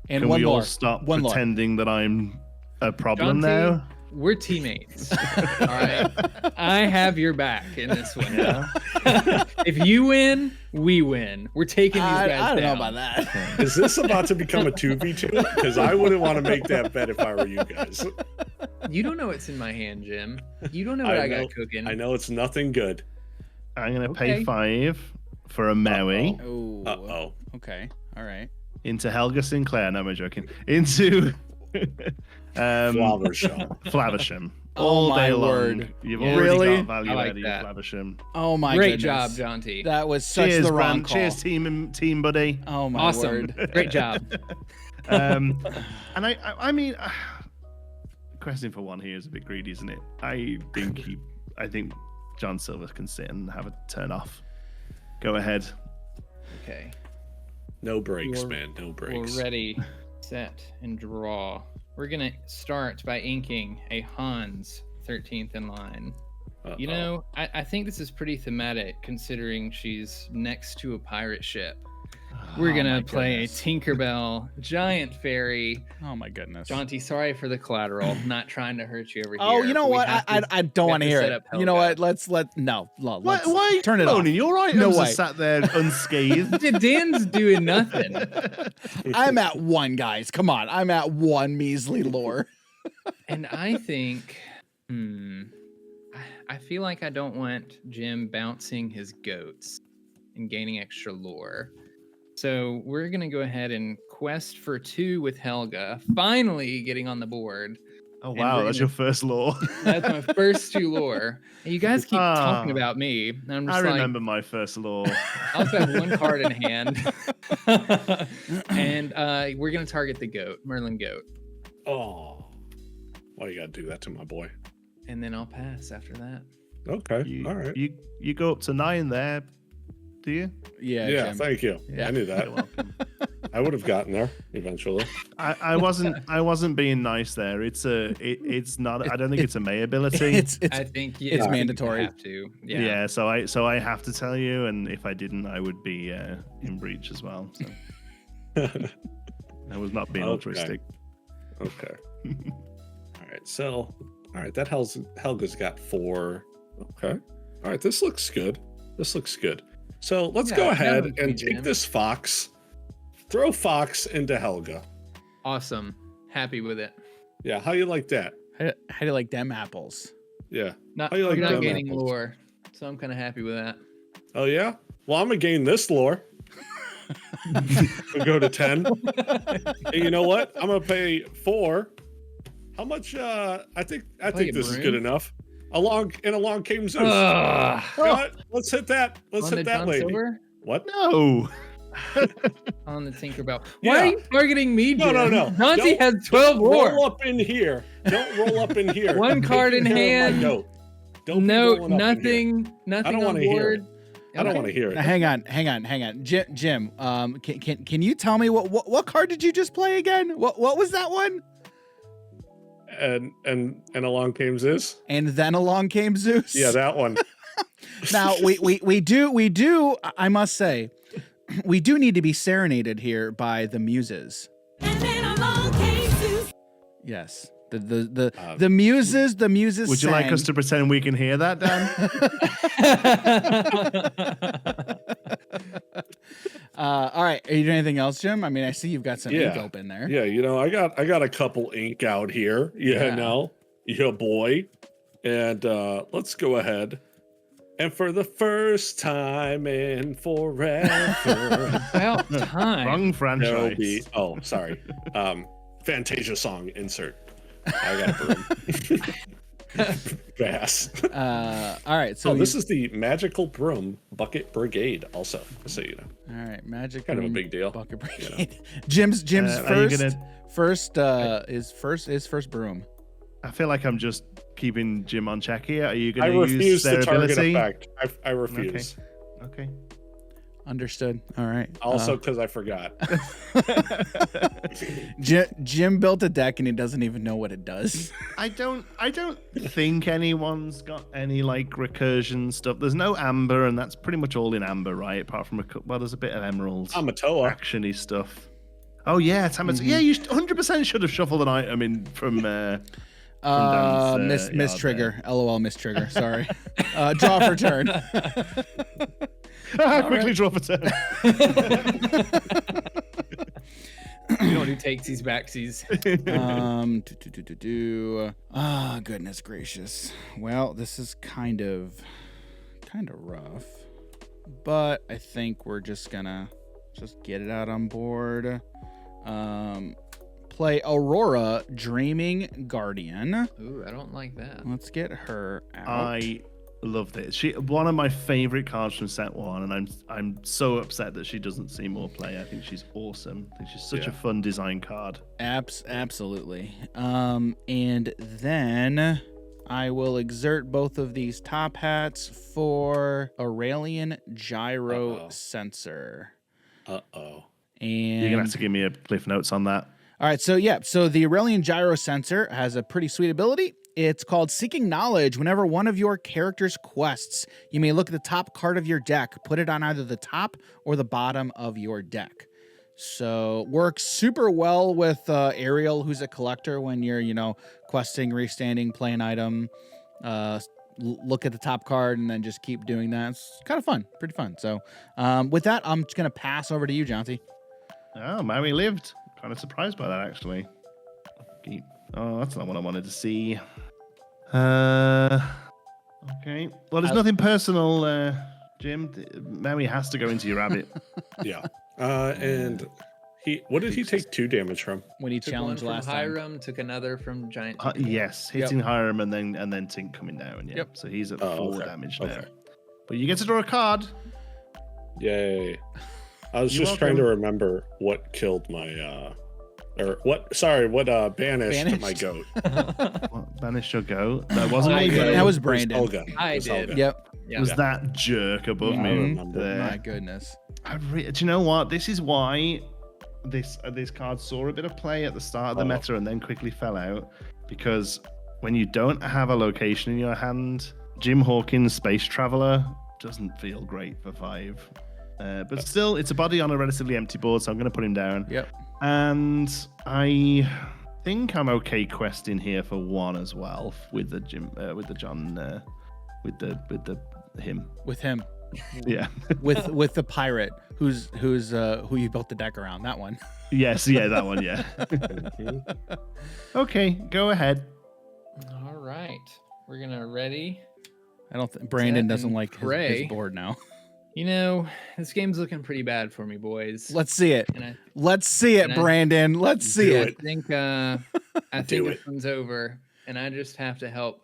And Can one we lore. all stop One lore. pretending that I'm a problem Jonti, now? we're teammates. All right. I have your back in this one. Yeah. If you win, we win. We're taking these guys I don't know down. about that. Is this about to become a 2v2? Because I wouldn't want to make that bet if I were you guys. You don't know what's in my hand, Jim. You don't know what I got cooking. I know it's nothing good. I'm gonna Okay. pay 5 for a Maui Oh. Uh-oh. Okay. All right. into Helga Sinclair. No, I'm joking. Into Flaversham. Flaversham. Oh All my day long. word. You've Really? already got value I like out of your that. Flaversham. Oh my Great job, goodness. Jonti. That was such Cheers, the wrong Brand. call. Cheers, team buddy. Oh my Awesome. word. Great job. And I mean, questing for one here is a bit greedy, isn't it? I think John Silver can sit and have a turn off. Go ahead. Okay. No breaks, We're- man. No breaks. We're ready, set, and draw. We're gonna start by inking a Hans 13th in line. You know, I think this is pretty thematic considering she's next to a pirate ship. We're Oh gonna my play goodness. a Tinkerbell giant fairy. Oh my goodness. Jonti, sorry for the collateral. Not trying to hurt you over here. Oh, you know but we what? have to- I don't we want to have hear set it. up You know Helga. what? Let's Why turn it off. moaning? Your items No are way. sat there unscathed. Yeah, Dan's doing nothing. I'm at 1, guys. Come on. I'm at 1 measly lore. And I think, I feel like I don't want Jim bouncing his goats and gaining extra lore. So we're going to go ahead and quest for 2 with Helga, finally getting on the board. Oh And wow, we're that's gonna- your first law. That's my first 2 lore. And you guys keep talking Ah. about me. And I'm just I like, remember my first law. I also have 1 card in hand. And we're going to target the goat, Merlin goat. Oh. Why you gotta do that to my boy? And then I'll pass after that. Okay. All right. You go up to 9 there, do you? Yeah, Yeah, Jim. thank you. Yeah. I knew that. You're welcome. I would have gotten there eventually. I wasn't being nice there. It's not. I don't think it's a May ability. It's I think it's I think mandatory. You have to. yeah. So I have to tell you, and if I didn't, I would be in breach as well. So I was not being Okay. altruistic. Okay. All right. So, all right. That Helga's got 4. Okay. All right. This looks good. So let's Yeah, go that ahead would and be take Jim. this fox, throw fox into Helga. Awesome. Happy with it. Yeah. How you like that? How do you like them apples? Yeah. Not, How you like you're not them gaining apples? lore, so I'm kind of happy with that. Oh yeah. Well, I'm gonna gain this lore. We'll go to 10. And you know what? I'm gonna pay 4. How much? I think Play a this is broom? good enough. Along came Zeus. Ugh. You know what? Let's hit that. Let's On the hit that John lady. Silver? What? No. On the Tinkerbell. Yeah. Why are you targeting me, No, Jim? no. Jonti Don't- has 12 lore. Roll up in here. Don't roll up in here. 1 card in Taking care of hand. my goat. Don't be No, rolling up in here. nothing. Nothing I don't on want to hear it. board. I don't Okay. want to hear Now, it. hang on. Jim, can you tell me what card did you just play again? What was that one? And along came Zeus. And then along came Zeus. Yeah, that one. Now we do. I must say, we do need to be serenaded here by the muses. And then along came Zeus. Yes, the muses. The muses. Would you like sang. us to pretend we can hear that, Dan? All right. Are you doing anything else, Jim? I mean, I see you've got some ink Yeah. open there. Yeah, you know, I got a couple ink out here. Yeah. Yeah, boy. And let's go ahead. And for the first time in forever, About time. Wrong there'll franchise. be. Oh, sorry. Fantasia song insert. I got a broom. Bass. All right. So So this is the Magical Broom Bucket Brigade. Also, just so you know, all right. Magic. kind of a Room big deal. Bucket Brigade. Jim's are you first gonna- is first broom. I feel like I'm just keeping Jim on check here. Are you I going to use refuse their the target ability? effect. I refuse. Okay. Understood. All right. Also, because I forgot. Jim built a deck and he doesn't even know what it does. I don't think anyone's got any like recursion stuff. There's no amber, and that's pretty much all in amber, right? Apart from there's a bit of emerald Amatoa. actiony stuff. Oh yeah, Tamatoa. Yeah, you 100% should have shuffled an item in from Dan's, Miss yard Trigger. LOL, Miss Trigger. Sorry. Draw for turn. Quickly draw for turn. You know who takes these backsies? Ah, goodness gracious. Well, this is kind of rough, but I think we're just gonna get it out on board. Play Aurora, Dreaming Guardian. Ooh, I don't like that. Let's get her out. I loved it. She one of my favorite cards from set one, and I'm so upset that she doesn't see more play. I think she's awesome. I think she's such a fun design card. Absolutely. And then I will exert both of these top hats for Aurelian Gyro Sensor. Uh-oh. And You're gonna have to give me a cliff notes on that. all right, so the Aurelian Gyro Sensor has a pretty sweet ability. It's called Seeking Knowledge. Whenever one of your character's quests, you may look at the top card of your deck, put it on either the top or the bottom of your deck. So works super well with Ariel, who's a collector, when you're, questing, restanding, play an item, look at the top card, and then just keep doing that. It's kind of fun, pretty fun. So with that, I'm just going to pass over to you, Jonti. Oh, Maui lived. Kind of surprised by that, actually. Oh, that's not what I wanted to see. Okay. Well, there's nothing personal, Jim. Maui has to go into your rabbit. Yeah. And what did he take 2 damage from? When he Took challenged one last from time. Hiram, took another from Giant. Yes, hitting Hiram and then Tink coming down. Yeah. Yep. So he's at Oh, 4 okay. damage now. Okay. But you get to draw a card. Yay. I was You're just trying to welcome. remember what killed my banished Banished? my goat. What, banish your goat? That wasn't me. That was Brandon. Helga. I It was did. Helga. Yep. Yeah. Was that jerk above Yeah, I me? remember. there? My goodness. Do you know what? This is why this card saw a bit of play at the start of the meta and then quickly fell out, because when you don't have a location in your hand, Jim Hawkins' Space Traveler doesn't feel great for 5. But still, it's a body on a relatively empty board, so I'm going to put him down. Yep. And I think I'm okay questing here for 1 as well with the John, with him. With him. Yeah. with the pirate who you built the deck around. That one. Yes. Yeah. That one. Yeah. Okay. Go ahead. All right. We're gonna ready. I don't think Brandon doesn't and like pray. his board now. This game's looking pretty bad for me, boys. Let's see it. And Let's see it, and I- Brandon. Let's see Do it. I think I Do think it. this one's over, and I just have to help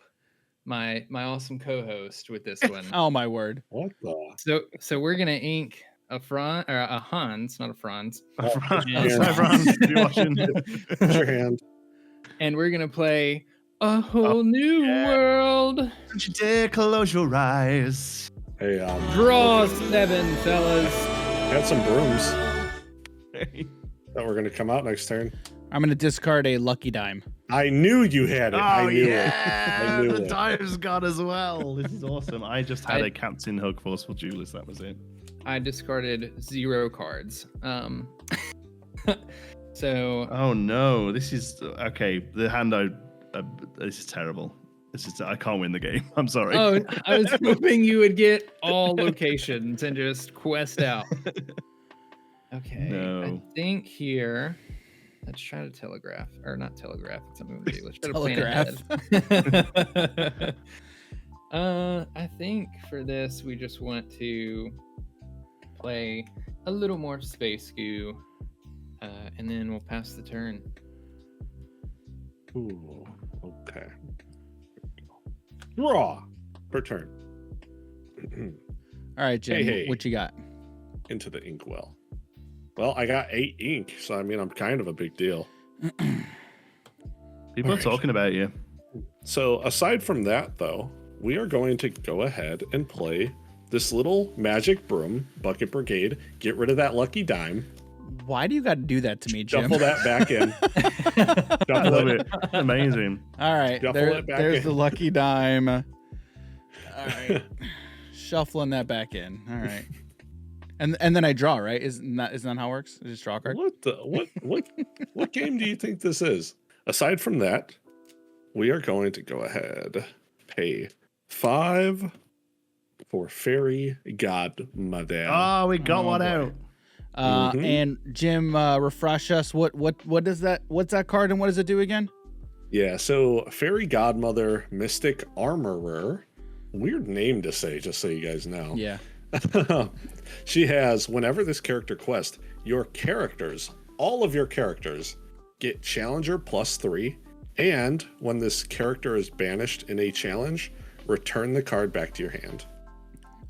my awesome co-host with this one. Oh my word. What the? So we're gonna ink a Hans, not a Franz, Everyone, if you're watching. Raise your hand. and we're gonna play A Whole New World. Don't you dare close your eyes. Hey, Draw 7, fellas. got some brooms that were going to come out next turn. I'm gonna discard a lucky dime. I knew you had it. I knew it. yeah, I knew the it. dive's got as well. This is awesome. I just had I- a Captain Hook Forceful Duelist. That was it. I discarded 0 cards. So Oh no, this is okay. The hand this is terrible. I can't win the game. I'm sorry. oh, I was hoping you would get all locations and just quest out. Okay. No. I think here. Let's try to telegraph, or not telegraph. It's a movie. Let's try to plan ahead. I think for this we just want to play a little more Space Goo, and then we'll pass the turn. Ooh, okay. Draw per turn. All right, Jim. Hey. What you got? Into the Inkwell. Well, I got 8 ink, so I mean, I'm kind of a big deal. People are Alright. talking about you. So, aside from that, though, we are going to go ahead and play this little magic broom, Bucket Brigade. Get rid of that lucky dime. Why do you got to do that to me, Jim? Shuffle that back in. I Shuffle love it. it. Amazing. All right, Shuffle it back there's in. the lucky dime. All right, shuffling that back in. All right, and then I draw. Right? Isn't that how it works? I just draw a card. What game do you think this is? Aside from that, we are going to go ahead, pay 5 for Fairy Godmother. Oh, we got one boy. out. And Jim, refresh us. What is that? What's that card and what does it do again? Yeah, so Fairy Godmother, Mystic Armorer. Weird name to say, just so you guys know. Yeah. She has, whenever this character quests, your characters, all of your characters, get Challenger +3. And when this character is banished in a challenge, return the card back to your hand.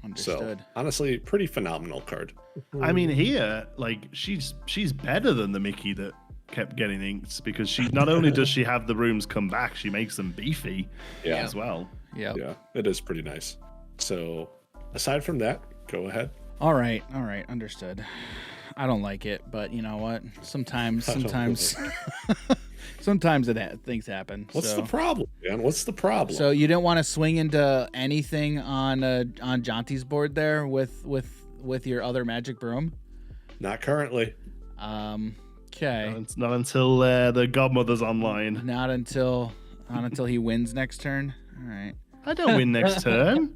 Understood. So, honestly, pretty phenomenal card. I mean, here, like, she's better than the Mickey that kept getting inked because she not only does she have the Brooms come back, she makes them beefy as well. Yeah. Yeah, it is pretty nice. So, aside from that, go ahead. All right. Understood. I don't like it, but you know what? Sometimes things things happen. What's the problem, man? What's the problem? So you didn't want to swing into anything on Jonti's board there with your other magic broom? Not currently. Okay. It's not until the Godmother's online. Not until he wins next turn. All right. I don't win next turn.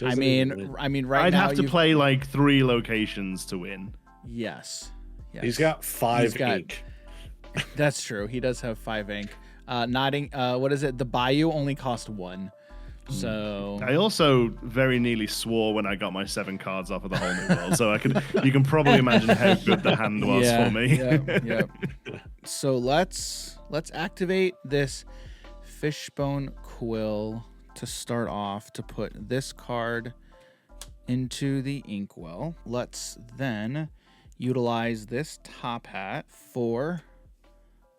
I mean, right I'd now have to play like 3 locations to win. Yes. He's got 5 ink. That's true. He does have 5 ink. What is it? The Bayou only cost 1. So I also very nearly swore when I got my 7 cards off of the whole new world. So you can probably imagine how good the hand was for me. Yeah. So let's activate this Fishbone Quill to start off to put this card into the Inkwell. Let's then utilize this top hat for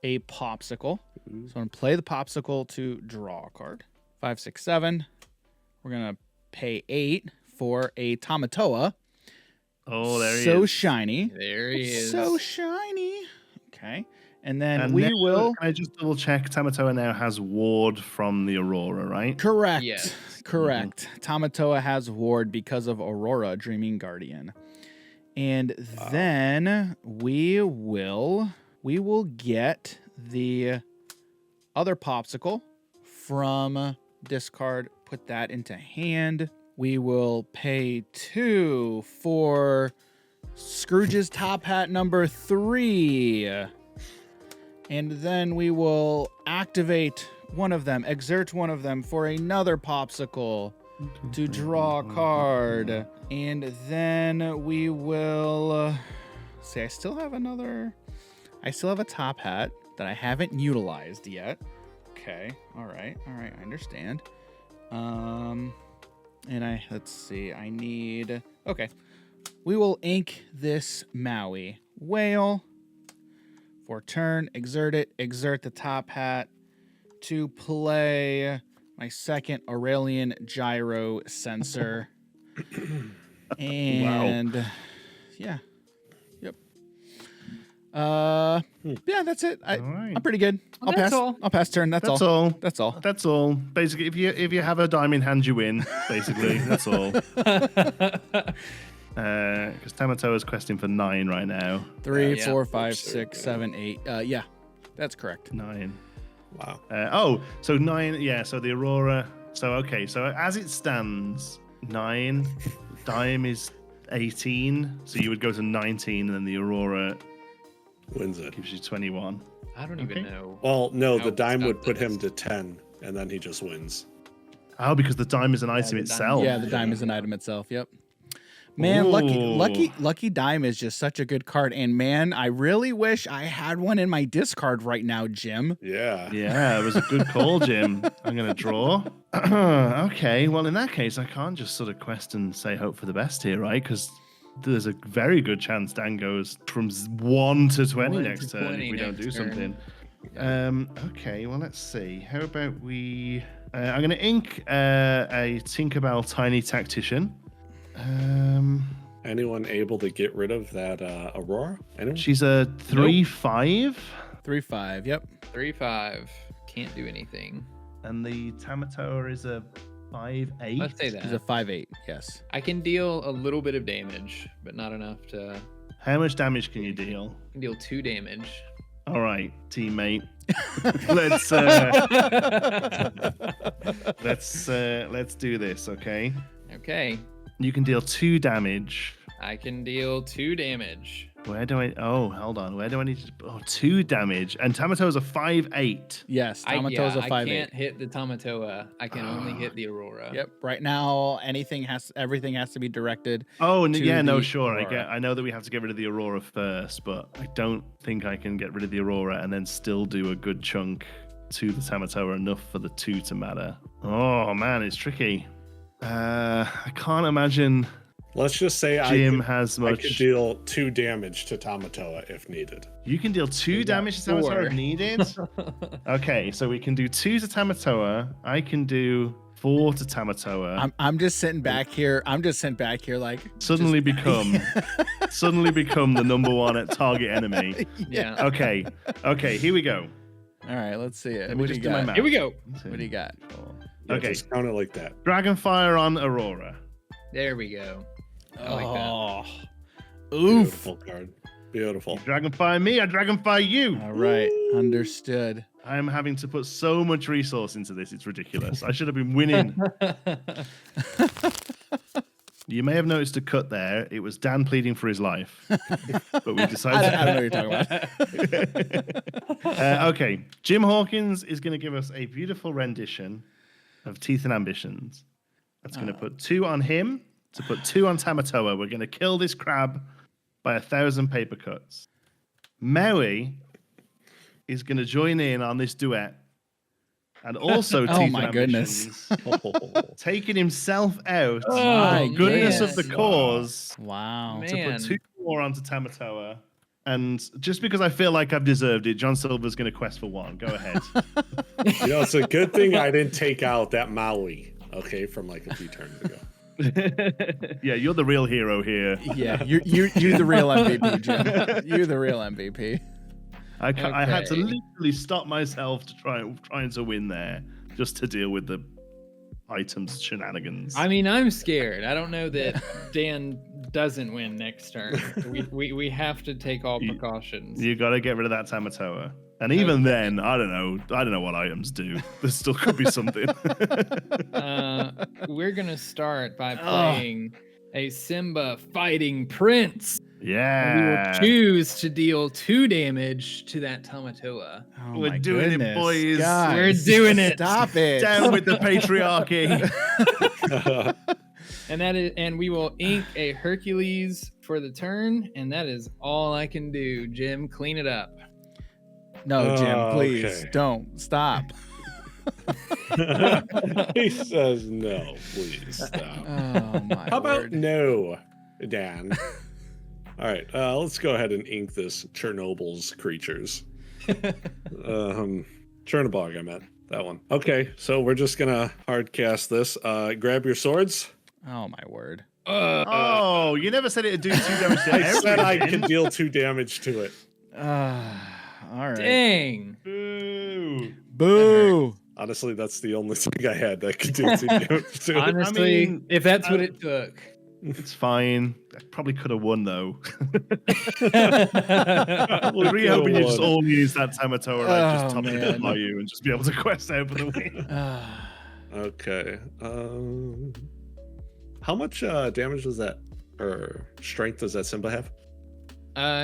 a popsicle. So I'm going to play the popsicle to draw a card. 5, 6, 7. We're going to pay 8 for a Tamatoa. Oh, there he is. So shiny. There he is. So shiny. Okay. And then we will... Can I just double check? Tamatoa now has ward from the Aurora, right? Correct. Yes. Correct. Tamatoa has ward because of Aurora, Dreaming Guardian. And then we will get the other popsicle from discard, put that into hand. We will pay 2 for Scrooge's top hat number 3. And then we will activate one of them, exert one of them for another popsicle to draw a card. And then we will see, I still have a top hat that I haven't utilized yet. Okay. All right. I understand. Let's see. Okay. We will ink this Maui whale for turn, exert the top hat to play my second Aurelian gyro sensor. And yeah. Yep. Yeah, that's it. right. I'm pretty good. Well, that's all. I'll pass turn. That's That's all. all. That's all. That's all. Basically, if you have a dime in hand, you win. Basically, that's all. Because Tamatoa is questing for 9 right now. 3, Yeah. 4, 5, 6, 7, 8. Yeah, that's correct. 9. Wow. So 9. Yeah. So the Aurora. So okay. So as it stands, 9. Dime is 18. So you would go to 19, and then the Aurora Wins it. gives you 21. I don't even know. Well, no, How the dime would stuck put that him is. to 10, and then he just wins. Oh, because the dime is an item the dime- itself. Yeah, the dime is an item itself. Yep. Man, lucky Ooh. dime is just such a good card, and man, I really wish I had one in my discard right now, Jim. Yeah. Yeah, it was a good call, Jim. I'm going to draw. Okay, well, in that case, I can't just sort of quest and say hope for the best here, right? Because there's a very good chance Dan goes from 1 to 20 1 to next turn 20 if we don't next do turn. something. Okay, well, let's see. How about we... I'm going to ink a Tinkerbell Tiny Tactician. Anyone able to get rid of that Aurora? Anyone? She's a 3/5, 3/5. Yep. 3/5. Can't do anything. and the Tamatoa is a 5/8. Let's say He's a that. 5/8. Yes. I can deal a little bit of damage, but not enough to. How much damage can you deal? I can deal 2 damage. All right, teammate. let's let's do this, okay? Okay. You can deal 2 damage. I can deal 2 damage. Where do I? Oh, hold on. Where do I need to? Oh, 2 damage. And Tamato's a 5/8. Yes, Tamato's a 5/8. I can't hit the Tamatoa. I can only hit the Aurora. Yep. Right now, everything has to be directed. Oh, to yeah, no, the sure. Aurora. I know that we have to get rid of the Aurora first, but I don't think I can get rid of the Aurora and then still do a good chunk to the Tamatoa enough for the 2 to matter. Oh man, it's tricky. I can't imagine. Let's just say Jim I has could much. deal 2 damage to Tamatoa if needed. You can deal 2 damage to Tamatoa 4. if needed. Okay, so we can do 2 to Tamatoa. I can do 4 to Tamatoa. I'm just sitting back here. Like Suddenly become the number 1 target enemy. Yeah. Okay, here we go. All right, let's see it. Let me What do just you do my got? math. Here we go. What do you got? Yeah, Okay. just count it like that. Dragonfire on Aurora. There we go. I like that. Oof. Beautiful card. Beautiful. You Dragonfire me, I Dragonfire you. All right, understood. I'm having to put so much resource into this, it's ridiculous. I should have been winning. You may have noticed a cut there. It was Dan pleading for his life. But we decided. I don't know what you're talking about. Okay, Jim Hawkins is going to give us a beautiful rendition of Teeth and Ambitions. That's going to put 2 on him, to put 2 on Tamatoa. We're going to kill this crab by 1,000 paper cuts. Maui is going to join in on this duet. And also Teeth Oh and my goodness. Ambitions, taking himself out. Oh, the goodness man. of the cause. Wow. To Man. put 2 more onto Tamatoa. And just because I feel like I've deserved it, John Silver's going to quest for 1. Go ahead. You know, it's a good thing I didn't take out that Maui, okay, from like a few turns ago. Yeah, you're the real hero here. Yeah, you're the real MVP, Jim. You're the real MVP. I had to Okay. literally stop myself to trying to win there, just to deal with the items shenanigans. I mean, I'm scared. I don't know that Dan doesn't win next turn. We have to take all precautions. You got to get rid of that Tamatoa. And even then, I don't know what items do. There still could be something. We're gonna start by playing a Simba fighting prince. We Yeah. will choose to deal 2 damage to that Tamatoa. Oh We're my doing it, goodness. boys. Guys, We're doing it. Stop it. Down with the patriarchy. And we will ink a Hercules for the turn, and that is all I can do. Jim, clean it up. No, Jim, please Okay. don't stop. He says no, please stop. Oh my How about word. no, Dan? All right, let's go ahead and ink this Chernobyl's creatures. Chernobog, I meant that one. Okay, so we're just gonna hard cast this. Grab your swords. Oh my word. Oh, you never said it'd do 2 damage to I said I everything. could deal 2 damage to it. All right. Dang. Boo. Boo. Honestly, that's the only thing I had that could do 2 damage to it. Honestly, mean, if that's what it took. It's fine. I probably could have won though. We'll We're really go hoping you just one. all use that Tamatoa, right? Just Oh, top it man. by you and just be able to quest out for the win. Okay. How much damage does that, or strength does that Simba have?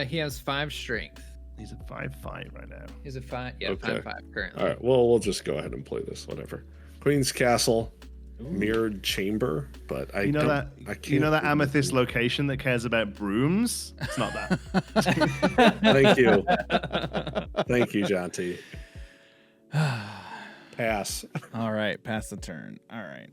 He has 5 strength. He's at 5/5 right now. He's a 5. Yeah, Okay. 5/5 currently. All right. Well, we'll just go ahead and play this. Whatever. Queen's Castle, mirrored chamber, but I You know don't, that I can't you know that remember. amethyst location that cares about brooms? It's not that. Thank you. Thank you, Jonti. Pass. All right, pass the turn. All right.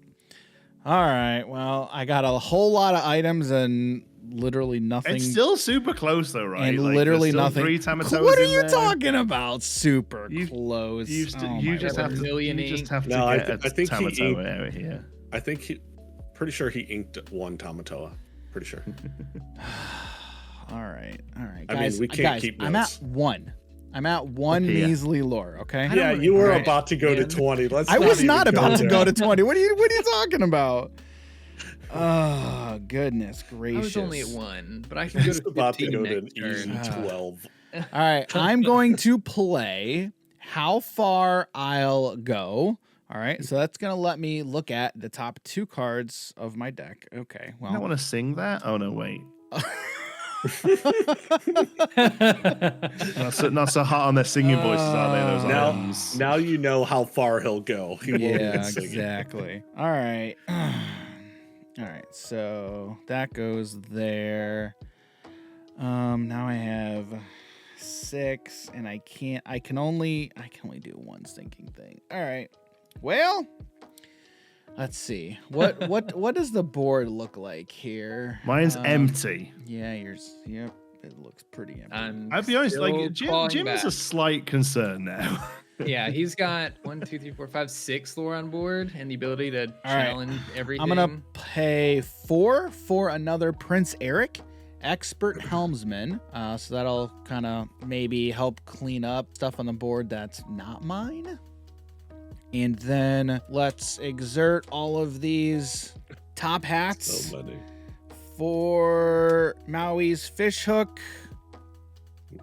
All right. Well, I got a whole lot of items and literally nothing. It's still super close though, right? and Like, literally there's still nothing. 3 Tamatoas What are in you there. talking about? Super You- close. You my just word. have to. million You just ink. have to No, I get th- a I think he Tamatoa inked- out here. I think pretty sure he inked 1 Tamatoa. Pretty sure. All right. All right. I mean, Guys, we can't guys, keep I'm notes. at 1. I'm at 1 Okay, yeah. measly lore, okay? Yeah, you were Right. about to go to Man. 20. Let's. I was even not about to there. go to 20. What are you talking about? Oh, goodness gracious. I was only at 1, but I can go He's to about to 15 go to an next easy turn. 12. All right, I'm going to play how far I'll go. All right, so that's gonna let me look at the top 2 cards of my deck. Okay, I don't well, want to sing that. Oh no, wait. Not so hot on their singing voices, are they? Those Now, items. now you know how far he'll go. He won't yeah, even sing it. exactly. All right, all right. So that goes there. Now I have 6, and I can only do one stinking thing. All right. Well, let's see. What does the board look like here? Mine's empty. Yeah, yours. Yep, it looks pretty empty. I'll be honest, still like clawing Jim is back. a slight concern now. Yeah, he's got 1, 2, 3, 4, 5, 6 lore on board and the ability to right. challenge everything. I'm gonna pay 4 for another Prince Eric, expert helmsman. So that'll kind of maybe help clean up stuff on the board that's not mine. And then let's exert all of these top hats So many. for Maui's fishhook.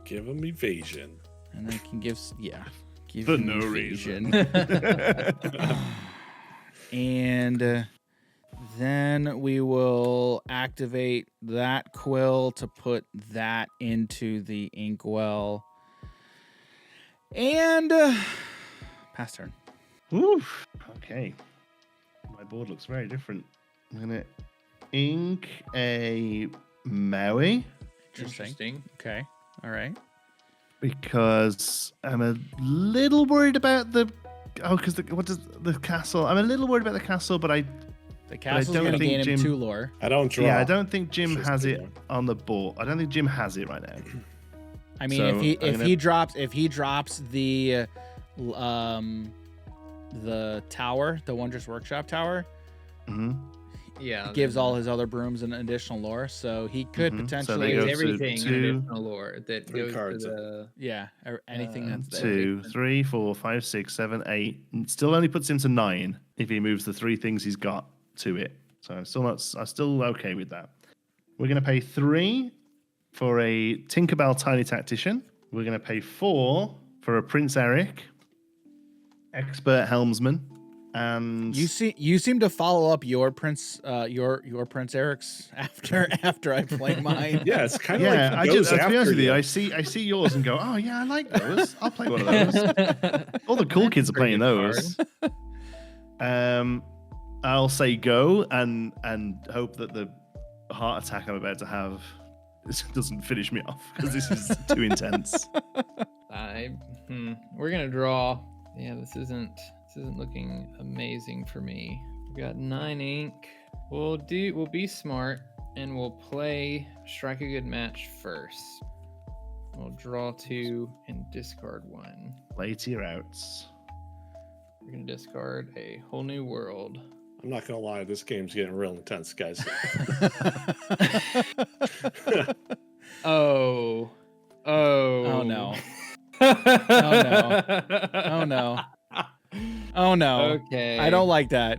Give him evasion. And I can give For him no evasion. And then we will activate that quill to put that into the Inkwell. And pass turn. Oof. Okay. My board looks very different. I'm gonna ink a Maui Interesting. Okay. All right. because I'm a little worried about the. Oh, because what does the castle? I'm a little worried about the castle, but The castle's don't going to think gain him Jim- 2 lore. I don't draw. yeah, I don't think Jim Just has do it on the board. I don't think Jim has it right now. I mean, So, if he drops the tower, the Wondrous Workshop tower, hmm Yeah. gives all his other brooms an additional lore, so he could Mhm. So potentially they go to everything in 2, additional lore that 3 goes cards. to the. yeah, or anything that's there. 2, 3, 4, 5, 6, 7, 8. Still only puts him to 9 if he moves the 3 things he's got to it. So I'm still okay with that. We're gonna pay 3 for a Tinkerbell Tiny Tactician. We're gonna pay 4 for a Prince Eric, expert helmsman, and You seem to follow up your Prince Prince Eric's after I play mine. Yeah, it's kind of yeah. like I he just goes to be honest after with you, you. I see yours and go, oh yeah, I like those. I'll play one of those. All the cool kids are Pretty playing good those. I'll say go and hope that the heart attack I'm about to have doesn't finish me off because this is too intense. We're gonna draw. Yeah, this isn't looking amazing for me. We got 9 ink. We'll be smart and we'll play strike a good match first. We'll draw 2 and discard 1. Play to your outs. We're gonna discard a whole new world. I'm not gonna lie, this game's getting real intense, guys. Oh Oh no. Oh no. Oh no. Oh no. Okay. I don't like that.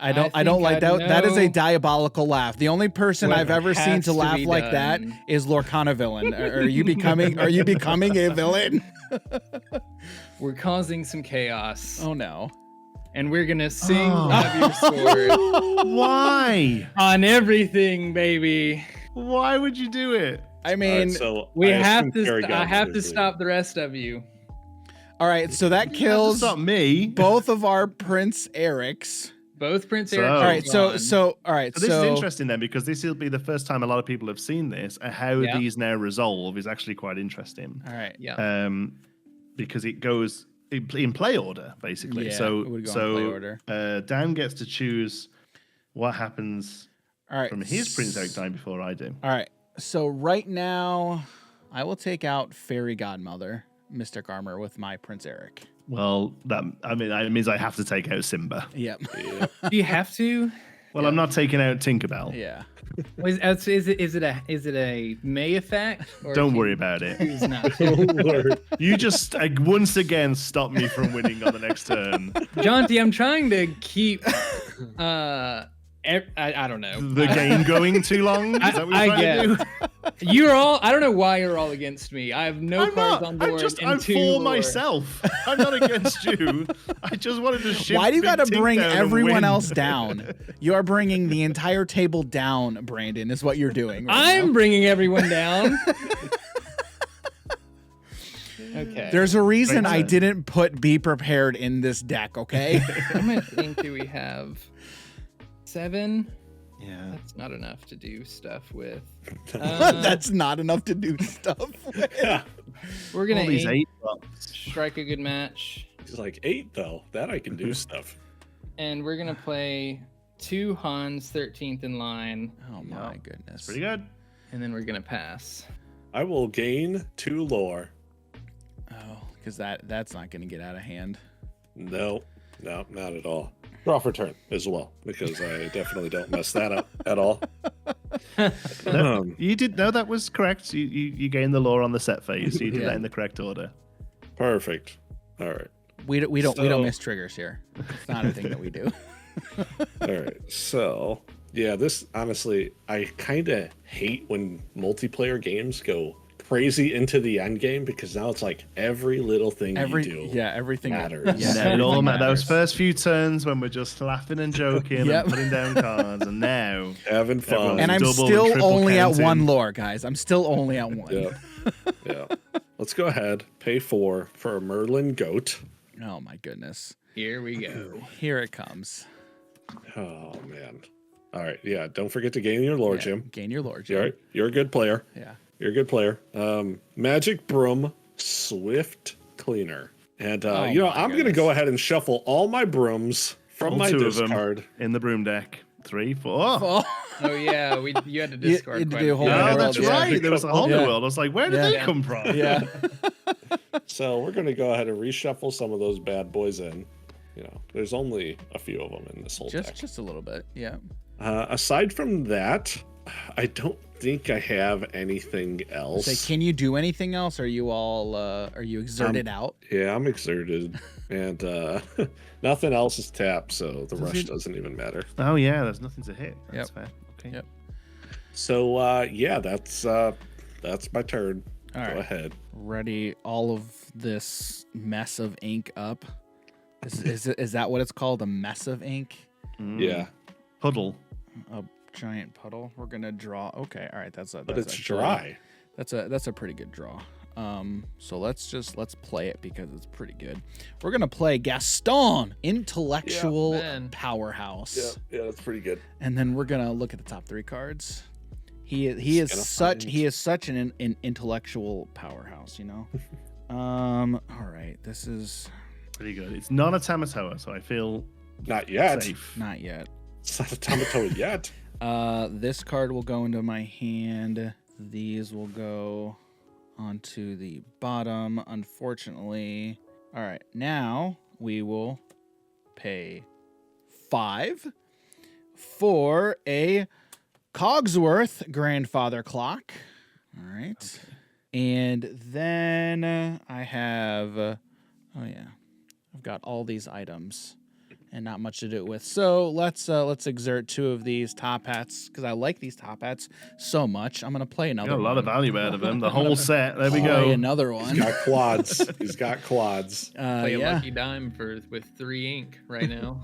I don't think like I that. That is a know diabolical laugh. The only person what I've ever seen has to to laugh be like that done. is Lorcana villain. Are you becoming a villain? We're causing some chaos. Oh no. And we're gonna sing Oh. Have Your Sword Why? on everything, baby. Why would you do it? I All mean, right, so We I have assume to. Carrie I got have it, to is stop the rest of you. all right, so that kills Stop me. both of our Prince Erics. Both Prince So- Eric. All right, Oh, so all right, So this is interesting then, because this will be the first time a lot of people have seen this, and how Yeah. these now resolve is actually quite interesting. all right. Yeah. Because it goes in play order basically. Yeah, so it would go in so play order. Dan gets to choose what happens All right. from his Prince Eric time before I do. All right. So right now, I will take out Fairy Godmother, Mystic Armor, with my Prince Eric. Well, that means I have to take out Simba. Yep. Do you have to? Well, I'm not taking out Tinkerbell. Yeah. Is it a May effect? Or Don't can worry you about it. choose not to? it? Lord. You just once again stop me from winning on the next turn. Jonti, I'm trying to keep I don't know. The game going too long? Is that what you're trying to do? You're all. I don't know why you're all against me. I have no I'm cards not. on board. I'm and two for lore. myself. I'm not against you. I just wanted to shift. Why do you got to bring everyone else down? You are bringing the entire table down, Brandon, is what you're doing. Right I'm now. bringing everyone down. Okay. There's a reason Makes I sense. didn't put be prepared in this deck, okay? How much ink do we have? 7. Yeah. That's not enough to do stuff with. That's not enough to do stuff with. We're gonna All these ink, 8-drops. strike a good match, He's like 8 though. That I can do stuff. and we're gonna play 2 Hans 13th in line, Oh my goodness. Pretty good. and then we're gonna pass. I will gain 2 lore. Oh, because that's not going to get out of hand. No, not at all. Draw for turn as well, because I definitely don't mess that up at all. You did know that was correct. You gained the lore on the set phase. So you did that in the correct order. Perfect. All right. We don't So- miss triggers here. It's not a thing that we do. All right. So, yeah, this honestly, I kind of hate when multiplayer games go crazy into the end game, because now it's like every little thing you do Everything matters. Yeah, Yeah, it all everything those matters. first few turns when we're just laughing and joking Yep. and putting down cards, and now Having fun. And I'm double and still triple only at counting. 1 lore, guys. I'm still only at 1. Yeah. Yeah. Let's go ahead. Pay 4 for a Merlin goat. Oh my goodness. Here we go. Here it comes. Oh, man. All right. Yeah. Don't forget to gain your lore, Yeah, Jim. gain your lore, Jim. You're a good player. Yeah. You're a good player. Magic Broom, Swift Cleaner. And, Oh I'm my going to goodness. go ahead and shuffle all my brooms from all my 2 of them discard. in the broom deck. 3, 4. Oh, Oh yeah, you had to You discard. had to quite do a a whole few. Oh, Underworld, that's yeah. right. There was a whole Yeah. new world. I was like, where did Yeah. they come from? yeah. So we're going to go ahead and reshuffle some of those bad boys in. There's only a few of them in this whole deck. Just a little bit. Yeah. Aside from that, I don't think I have anything else. Say, can you do anything else? Are you all are you exerted out? Yeah, I'm exerted, and nothing else is tapped, so the rush it- doesn't even matter. Oh, yeah. There's nothing to hit. That's Yep. fair. Okay. Yep. So yeah, that's my turn. All Go right. ahead. Ready all of this mess of ink up. Is that what it's called? A mess of ink? Yeah, Puddle. A giant puddle. We're gonna draw. Okay, all right. That's but it's actually- dry. That's a pretty good draw. So let's play it because it's pretty good. We're gonna play Gaston, intellectual man. powerhouse, Yeah, that's pretty good. and then we're gonna look at the top 3 cards. He is such an intellectual powerhouse, all right, this is Pretty good. It's not a Tamatoa, so I feel Not yet. safe. not yet. It's not a Tamatoa yet. This card will go into my hand. These will go onto the bottom, unfortunately. All right, now we will pay 5 for a Cogsworth grandfather clock. All right. And then I have, oh yeah, I've got all these items and not much to do it with. So let's exert 2 of these top hats because I like these top hats so much. I'm gonna play another Got a lot of one. value out of them. The whole set. There we Play go. another He's one. got quads. He's got quads. Play a Yeah. lucky dime with 3 ink right now.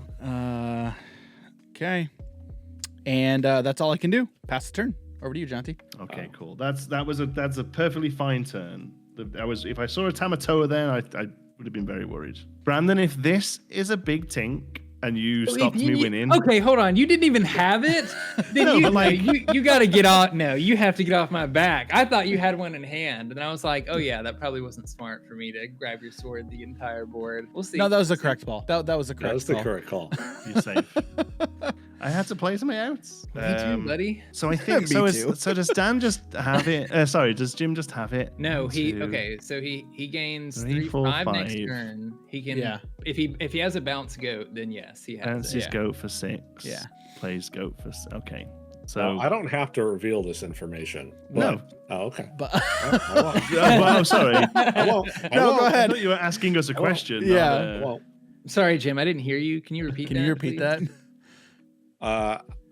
Okay. And that's all I can do. Pass the turn. Over to you, Jonti. Okay, cool. That's a perfectly fine turn. If I saw a Tamatoa then, I would have been very worried. Brandon, if this is a big tink and you stopped me winning, Okay, hold on. You didn't even have it. Then No, you, but like- you got to get off. No, you have to get off my back. I thought you had one in hand, and I was like, oh yeah, that probably wasn't smart for me to grab your sword the entire board. We'll see. No, that was the correct ball. That was the That correct was the call. correct call. you're safe. I had to play some outs. Me too, buddy. So I think Me so. too. So does Dan just have it? Sorry, does Jim just have it? No, One, so he gains 3, 3, 4, 5 next 5. turn. He can Yeah. if he has a bounce goat, then yes, he has Bounces it. Yeah. goat for 6. Yeah. Plays goat for okay. So So I don't have to reveal this information. No. but- Oh, okay. But I won't. Oh, well, sorry. I won't. I No, won't. go I ahead. thought you were asking us a question. Yeah. not, I won't. Sorry, Jim, I didn't hear you. Can you repeat that? Can you repeat please? that?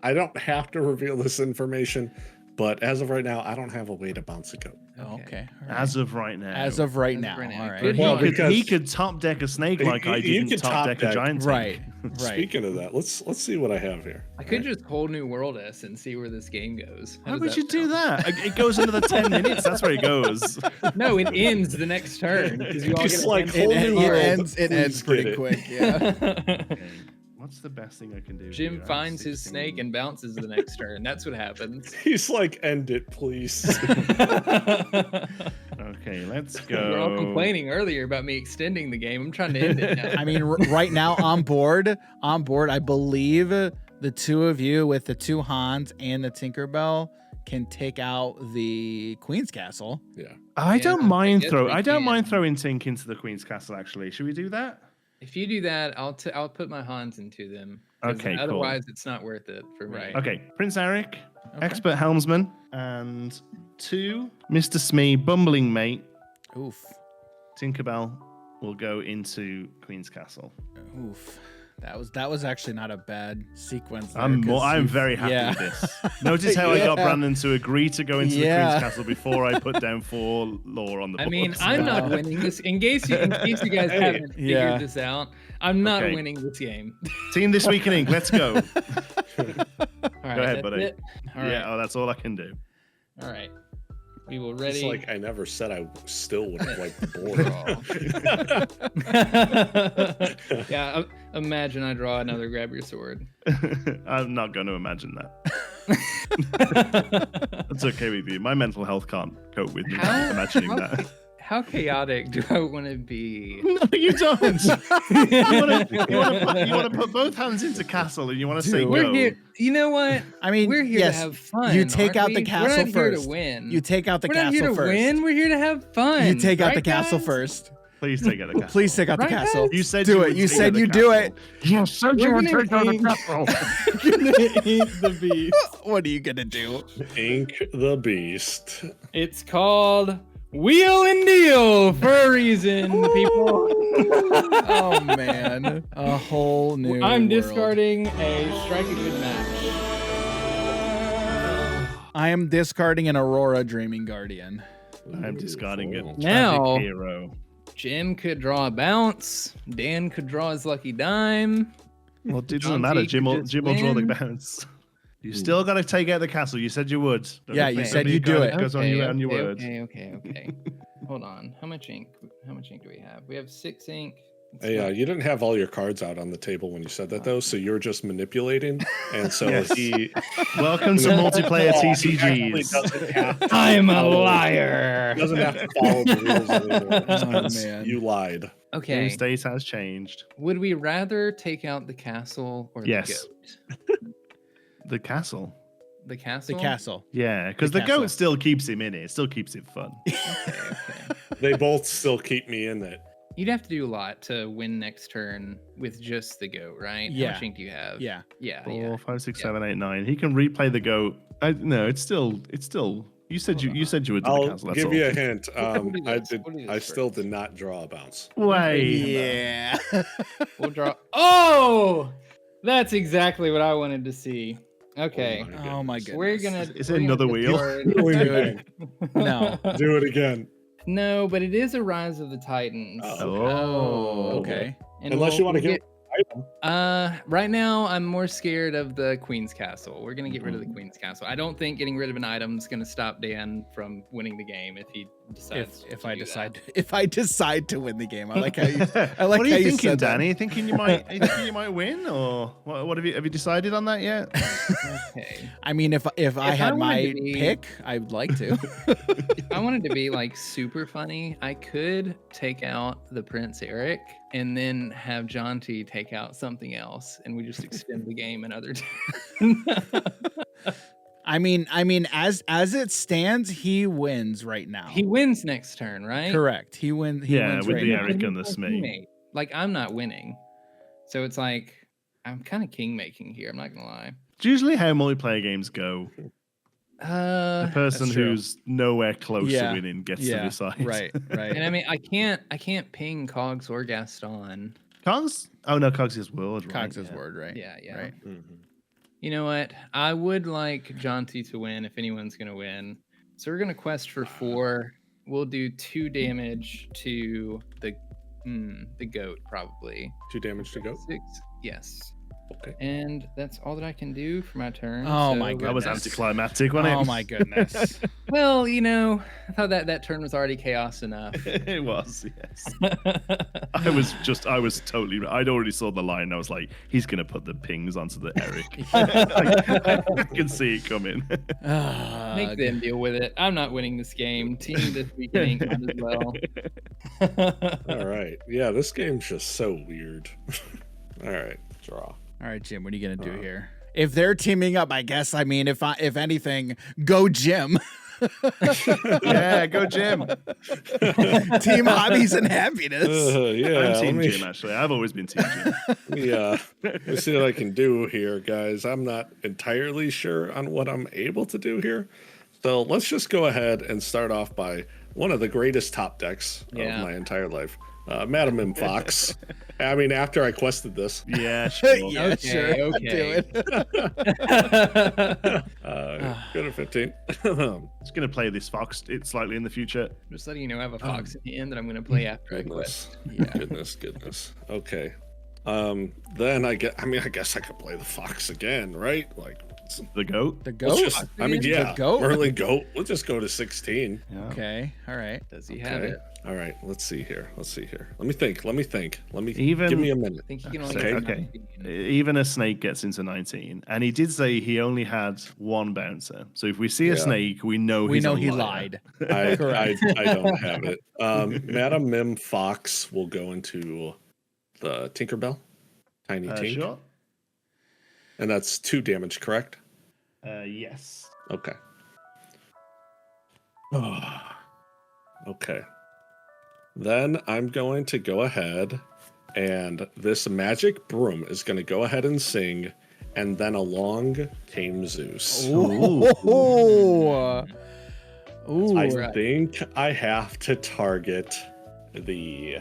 I don't have to reveal this information, but as of right now, I don't have a way to bounce a goat. Okay. All right. As of right now. As of right As of now. right now. All right. Good Well, luck. because- He could top deck a snake like I You didn't could top deck a deck- giant Right. snake. Right. Speaking of that, let's see what I have here. I could just whole new world us and see where this game goes. How Why does would you do sound? that? It goes another 10 minutes. That's where it goes. No, it ends the next turn because you all It's get a like hand- whole It, new it world. ends. It Please ends get pretty it. quick. Yeah. Okay. What's the best thing I can do? Jim here? I have finds his 16. snake and bounces the next turn. That's what happens. He's like, end it, please. Okay, let's go. You're all complaining earlier about me extending the game. I'm trying to end it now. I mean, right now on board, I believe the two of you with the two Hans and the Tinkerbell can take out the Queen's Castle. Yeah. I Yeah, don't I mind guess throw. we I don't can. mind throwing Tink into the Queen's Castle. Actually, should we do that? If you do that, I'll put my Hans into them. 'cause Okay, cool. Otherwise, it's not worth it for me. Right. Okay, Prince Eric, Okay. expert helmsman, and 2 Mr. Smee, bumbling mate. Oof. Tinkerbell will go into Queen's Castle. Oof. That was actually not a bad sequence. there, I'm 'cause very happy yeah. with this. Notice how I got Yeah. Brandon to agree to go into the Yeah. Queen's Castle before I put down 4 lore on the board. I mean, I'm not winning this. In case you guys haven't figured Yeah. this out, I'm not Okay. winning this game. Team This Week in Ink, let's go. All right, ahead, that's buddy. it? All right, Yeah, oh, that's all I can do. all right. We will It's ready. like I never said I still would have wiped the board. Yeah, imagine I draw another grab your sword. I'm not going to imagine that. That's okay with you. My mental health can't cope with me imagining that. How chaotic do I want to be? No, you don't. you want to put both hands into castle and you want to say We're go. here. You know what? I mean, We're here yes, to have fun. you take aren't out we? the We're castle not here first. to win. You take out the We're castle not here to first. win. We're here to have fun. You take out the right, castle guys? first. Please take out the castle. Please take out the Right, castle. guys? You said do you it. would You take said out the you do it. castle. You said you We're would gonna take out the aim- castle. Gonna eat the beast. What are you gonna do? Ink the Beast. It's called Wheel and Deal for a reason, people. Oh man, a whole new. I'm world. discarding a strike a good match. I am discarding an Aurora Dreaming Guardian. I'm discarding it. Cool. Now- Tragic hero. Jim could draw a bounce. Dan could draw his lucky dime. Well, it doesn't Jonti matter. could Jim will just draw the win. bounce. You still got to take out the castle. You said you would. Yeah, you said you'd do it. Because on your word. Okay. Hold on. How much ink do we have? We have 6 ink. Let's Hey, go. you didn't have all your cards out on the table when you said that, though, so you were just manipulating. And so Yes. he Welcome to multiplayer He actually TCGs. doesn't have to I'm a follow- liar. He doesn't have to follow the rules anymore. Oh, because man. You lied. Okay. Game state has changed. Would we rather take out the castle or Yes. the goat? The castle. The The castle. castle. Yeah, because The the castle. goat still keeps him in it. It still keeps it fun. Okay. They both still keep me in it. You'd have to do a lot to win next turn with just the goat, right? How Yeah. much ink do you have? Yeah. Yeah. 4, 5, 6, Yeah. 7, 8, 9. He can replay the goat. No, it's still. You said you said you would do the I'll castle. That's give all. you a hint. We'll do I this. did. We'll do this I still first. did not draw a bounce. Wait. Yeah. We'll draw. Oh, that's exactly what I wanted to see. Okay. Oh my goodness. We're gonna. Is we're it gonna another wheel? discard- Do it again. No. Do it again. No, but it is a Rise of the Titans. Oh. Okay. And Unless you want to we'll get. right now, I'm more scared of the Queen's Castle. We're gonna get rid of Mm-hmm. the Queen's Castle. I don't think getting rid of an item is gonna stop Dan from winning the game if he decides. If to I do decide that. if I decide to win the game, I like how you. I what like are how you you thinking, said that. Danny? Thinking you might win, or what have you decided on that yet? Okay. I mean, if I If I had my wanted to be- pick, I'd like to. If I wanted to be like super funny, I could take out the Prince Eric and then have Jonti take out something else, and we just extend the game another turn. I mean, as it stands, he wins right now. He wins next turn, right? Correct. He wins. He Yeah, wins with right the now. Eric and the He's my Smee. teammate. Like I'm not winning, so it's like I'm kind of king making here. I'm not gonna lie. It's usually how multiplayer games go. The person That's true. who's nowhere close Yeah. to winning gets to Yeah. decide. Right. Right. and I mean, I can't ping Cogs or Gaston. Cogs? Oh no, Cogs is world. Right? Cogs' Yeah. word, right? Yeah. Right. You know what? I would like Jonti to win if anyone's gonna win. So we're gonna quest for 4. We'll do 2 damage to the goat probably. 2 damage to go. 6. Yes. Okay. And that's all that I can do for my turn. Oh so my That was goodness. anticlimactic, wasn't it? Oh my goodness. Well, you know, I thought that turn was already chaos enough. It was, yes. I was totally. I'd already saw the line. I was like, he's gonna put the pings onto the Eric. I can see it coming. Make them deal with it. I'm not winning this game. Team this weekend ain't fun as well. All right. Yeah, this game's just so weird. All right, draw. All right, Jim, what are you gonna do here? If they're teaming up, I guess. I mean, if anything, go Jim. Yeah, go Jim. Team hobbies and happiness. Yeah, I'm Team let me- Jim, actually. I've always been Team Jim. let me see what I can do here, guys. I'm not entirely sure on what I'm able to do here. So let's just go ahead and start off by one of the greatest top decks Yeah. of my entire life. Madam M. Fox. I mean, after I quested this, Yeah, sure. Yeah, Okay, sure. I'll do okay. it. go to 15. Just gonna play this Fox. It's slightly in the future. Just letting you know, I have a fox in the end that I'm going to play after I quest. Goodness. Okay. Then I guess I could play the Fox again, right? Like, The goat. The let's goat. just, I mean, The yeah, goat? early goat. We'll just go to 16. Okay. All right. Does he have Okay. it? All right. Let's see here. Let me think. Even- give me a minute. I think he can only Okay, get okay. 19. Even a snake gets into 19, and he did say he only had 1 bouncer. So if we see a Yeah. snake, we know We he's know a he liar. lied. I Correct. don't have it. Madam Mim Fox will go into the Tinkerbell, Tiny Tink, Sure. and that's 2 damage, correct? Yes. Okay. Okay. Then I'm going to go ahead, and this magic broom is going to go ahead and sing, and then along came Zeus. Ooh. Ooh. I Right. think I have to target the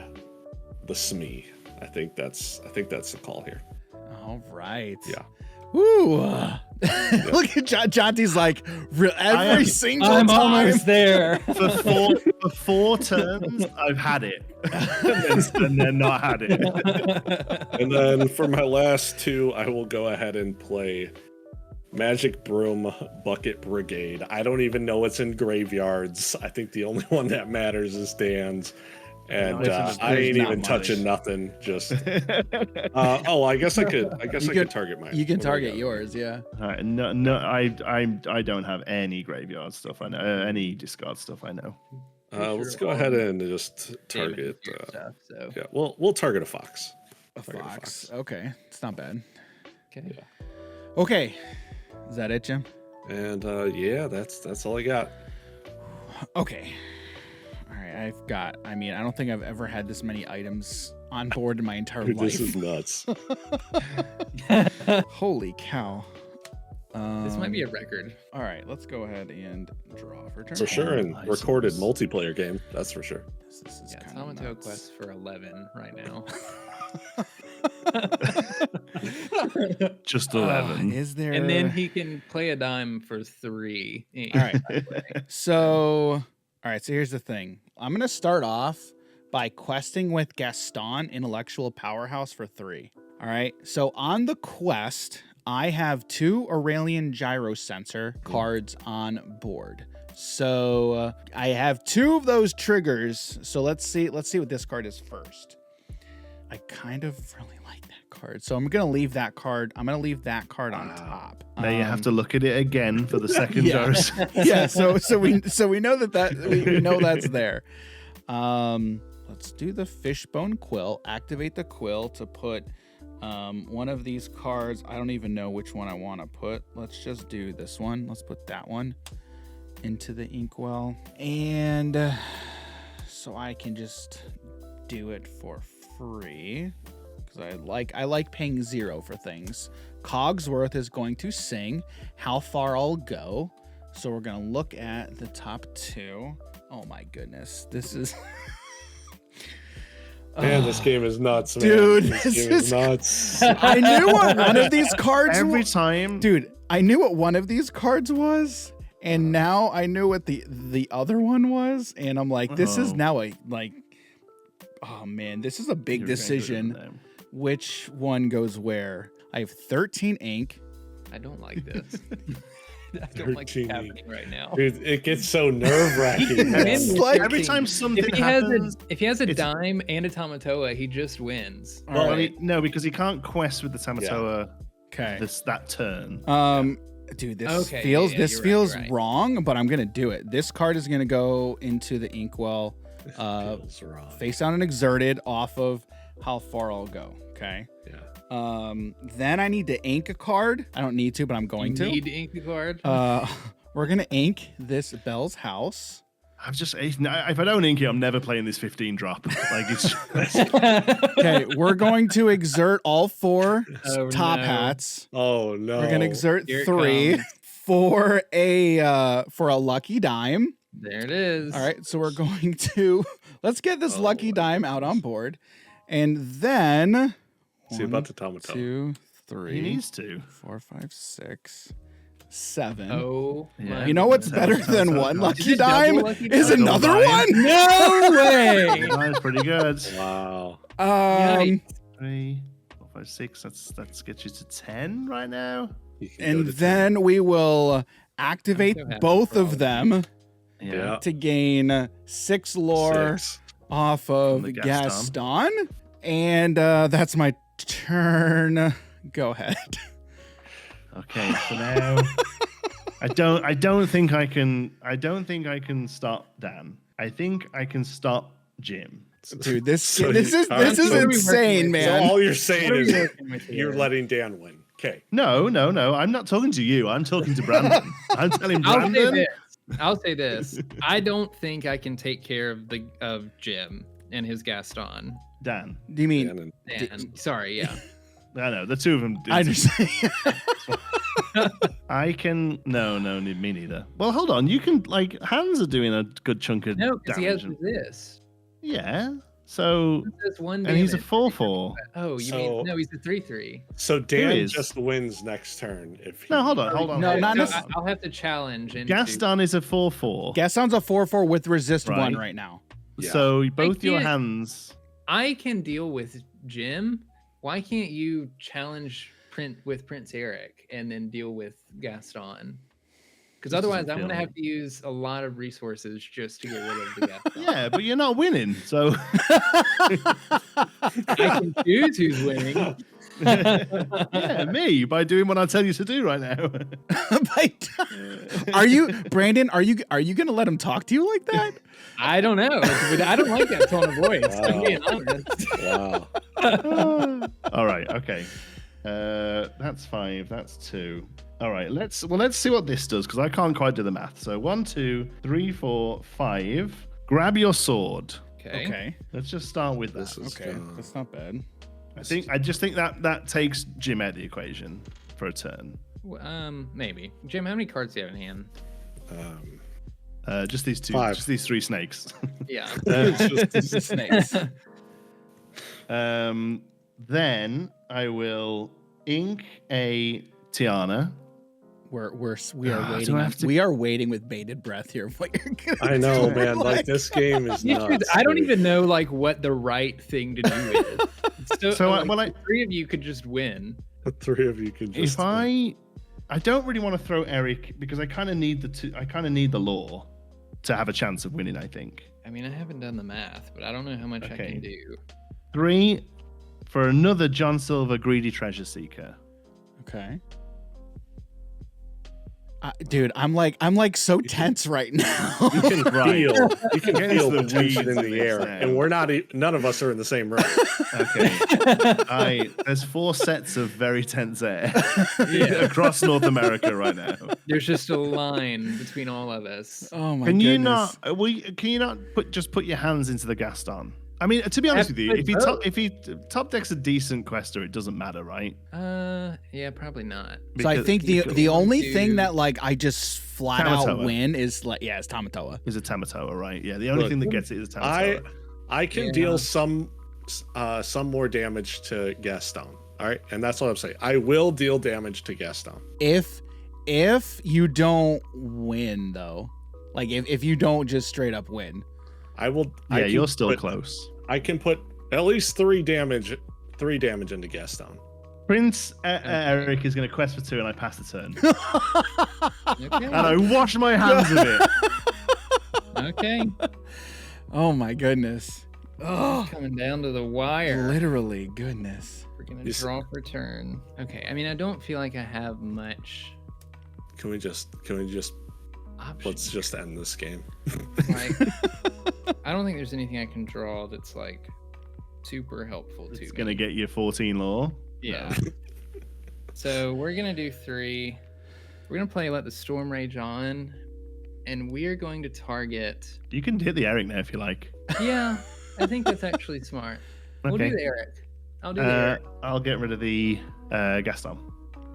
Smee. I think that's the call here. All right. Yeah. Woo. Look at Jonti's like every single I'm time. almost there. For 4 turns, I've had it, and then not had it. And then for my last 2, I will go ahead and play Magic Broom Bucket Brigade. I don't even know what's in graveyards. I think the only one that matters is Dan's. And there's I ain't not even much. touching nothing. Just I guess I could target mine. You can What do I target got? yours, yeah. All right, no, I don't have any graveyard stuff. I know any discard stuff. I know. Let's go ahead and just target. stuff. So Yeah, we'll target a fox. Target a Fox. Okay. It's not bad. okay. Okay. Is that it, Jim? And yeah, that's all I got. Okay. All right. I don't think I've ever had this many items on board in my entire Dude, life. this is nuts. Holy cow. This might be a record. All right, let's go ahead and draw for turn. For sure, and nice. recorded multiplayer game. That's for sure. This is Yeah, so kinda I'm going to nuts. quest for 11 right now. Just Uh, 11. is there? And then he can play a dime for 3. All right. So here's the thing. I'm gonna start off by questing with Gaston, Intellectual Powerhouse, for 3. All right. So on the quest, I have 2 Aurelian Gyro Sensor cards on board. So I have 2 of those triggers. So let's see what this card is first. I kind of really like that card, so I'm gonna leave that card. I'm gonna leave that card on top. Now you have to look at it again for the second yeah. dose. Yeah, so we know we know that's there. Let's do the Fishbone Quill. Activate the quill to put one of these cards. I don't even know which one I want to put. Let's just do this one. Let's put that one into the Inkwell, and so I can just do it for free because I like paying 0 for things. Cogsworth is going to sing How Far I'll Go. So we're going to look at the top 2. Oh my goodness. This is Man, this game is nuts, man. Dude, this this game is- nuts. I knew what one of these cards Every was. time. Dude, I knew what one of these cards was, and now I knew what the other one was, and I'm like, this is Uh-oh. now a like, oh man, this is a big You're gonna do decision. them. Which one goes where? I have 13 ink. I don't like this. I don't like what's 13. happening right now. Dude, it gets so nerve wracking. It's It's like- Every time something If he has happens. if he has a it's- dime and a Tamatoa, he just wins. All Well, right. no, because he can't quest with the Tamatoa Okay. that turn. Dude, this Okay, feels yeah, this you're right, feels you're right. wrong, but I'm gonna do it. This card is gonna go into the Inkwell, Feels wrong. face down and exerted off of how far I'll go. Okay. Yeah. Then I need to ink a card. I don't need to, but I'm going You to. need to ink the card. We're gonna ink this Bell's house. If I don't ink it, I'm never playing this 15 drop. Like it's Okay, we're going to exert all four Oh, top no. hats. Oh no. We're gonna exert Here it 3 comes. for a lucky dime. There it is. All right, so we're going to let's get this lucky dime out on board, and then See about the Tamatoa. 2, he 3, needs to. 4, 5, 6, 7. Oh, Yeah. my You know what's better Sounds than so one nice. lucky it double dime? lucky Is dime? another Double one? No way! That's pretty good. Wow. Yikes. 3, 4, 5, 6. That's gets you to 10 right now. You can And go to then we will activate I'm so happy both for all of of them Yeah. to gain 6 lore 6. off of the Gaston. And that's my turn. Go ahead. Okay, so now I don't think I can stop Dan. I think I can stop Jim. Dude, this So this you is are- this is so- insane, So man. all you're saying What are is you working with you're here? letting Dan win. Okay. No. I'm not talking to you. I'm talking to Brandon. I'm telling I'll say Brandon. this. I'll say this. I don't think I can take care of Jim and his Gaston. Dan. Do you mean? Dan and- And sorry, yeah. I know the two of them. I understand. I can. No, me neither. Well, hold on. You can like Hans are doing a good chunk of No, because he has damage. this. Yeah. So That's one and he's a damage. 4/4. Oh, you So- mean no? He's a 3/3. So Dan is. just wins next turn if he No, hold on. No, not So necessarily. I'll have to challenge. Into, Gaston is a 4/4. Gaston's a 4/4 with resist 1 Right. right now. Yeah. So both your can't- hands. I can deal with Jim. Why can't you challenge Prince Eric and then deal with Gaston? Because This otherwise, doesn't I'm feel gonna have like- to use a lot of resources just to get rid of the Gaston. Yeah, but you're not winning. So I can choose who's winning. yeah, me by doing what I tell you to do right now. Are you, Brandon? Are you gonna let him talk to you like that? I don't know. But I don't like that tone of voice. I'm being honest. Wow. All right. Okay. That's 5. That's 2. All right. Let's see what this does because I can't quite do the math. So 1, 2, 3, 4, 5. Grab your sword. Okay. Okay. Let's just start with This that. is Okay. That's not bad. I just think that takes Jim out of the equation for a turn. Maybe. Jim, how many cards do you have in hand? Just these 2. 5. Just these 3 snakes. Yeah. Snakes. Then I will ink a Tiana. We are Do waiting. I have to- We are waiting with bated breath here. What you're gonna I know, do. man. Like this game is The issue is, nuts. I don't dude. even know like what the right thing to do is. So, like, well, the 3 of you could just win. The 3 of you can just. If I don't really want to throw Eric because I kind of need the law to have a chance of winning. I think I mean, I haven't done the math, but I don't know how much I Okay. can do. 3 for another John Silver greedy treasure seeker. Okay. Dude, I'm like so tense right now. You can Right. feel. You can Get feel into the the tension weeds in of the this air, now. and we're not. None of us are in the same room. Okay. There's 4 sets of very tense air across North America right now. There's just a line between all of us. Oh my Can goodness. you not? Can you not put your hands into the Gaston? I mean, to be honest with you, Absolutely. if he top decks a decent quester, it doesn't matter, right? Yeah, probably not. So I Because think you the only do- thing that like I just flat out Tamatoa. win is like it's Tamatoa. is a Tamatoa, right? Yeah, the only Look, thing that gets it is a Tamatoa. I can Yeah. deal some some more damage to Gaston. All right, and that's what I'm saying. I will deal damage to Gaston. If you don't win though, like if you don't just straight up win, I will. Yeah, you're still close. I can put at least 3 damage into Gaston. Prince Eric is going to quest for 2, and I pass the turn. Okay. And I wash my hands of it. Okay. oh my goodness, oh, Coming down to the wire. literally goodness. We're gonna Yes. draw for turn. Okay. I mean, I don't feel like I have much Can we just options. let's just end this game? Like, I don't think there's anything I can draw that's like super helpful to It's me. going to get you 14 lore. Yeah. So we're gonna do 3. We're gonna play Let the Storm Rage On, and we are going to target. You can hit the Eric now if you like. Yeah, I think that's actually smart. We'll do Okay. the Eric. I'll do the Eric, I'll get rid of the Gaston.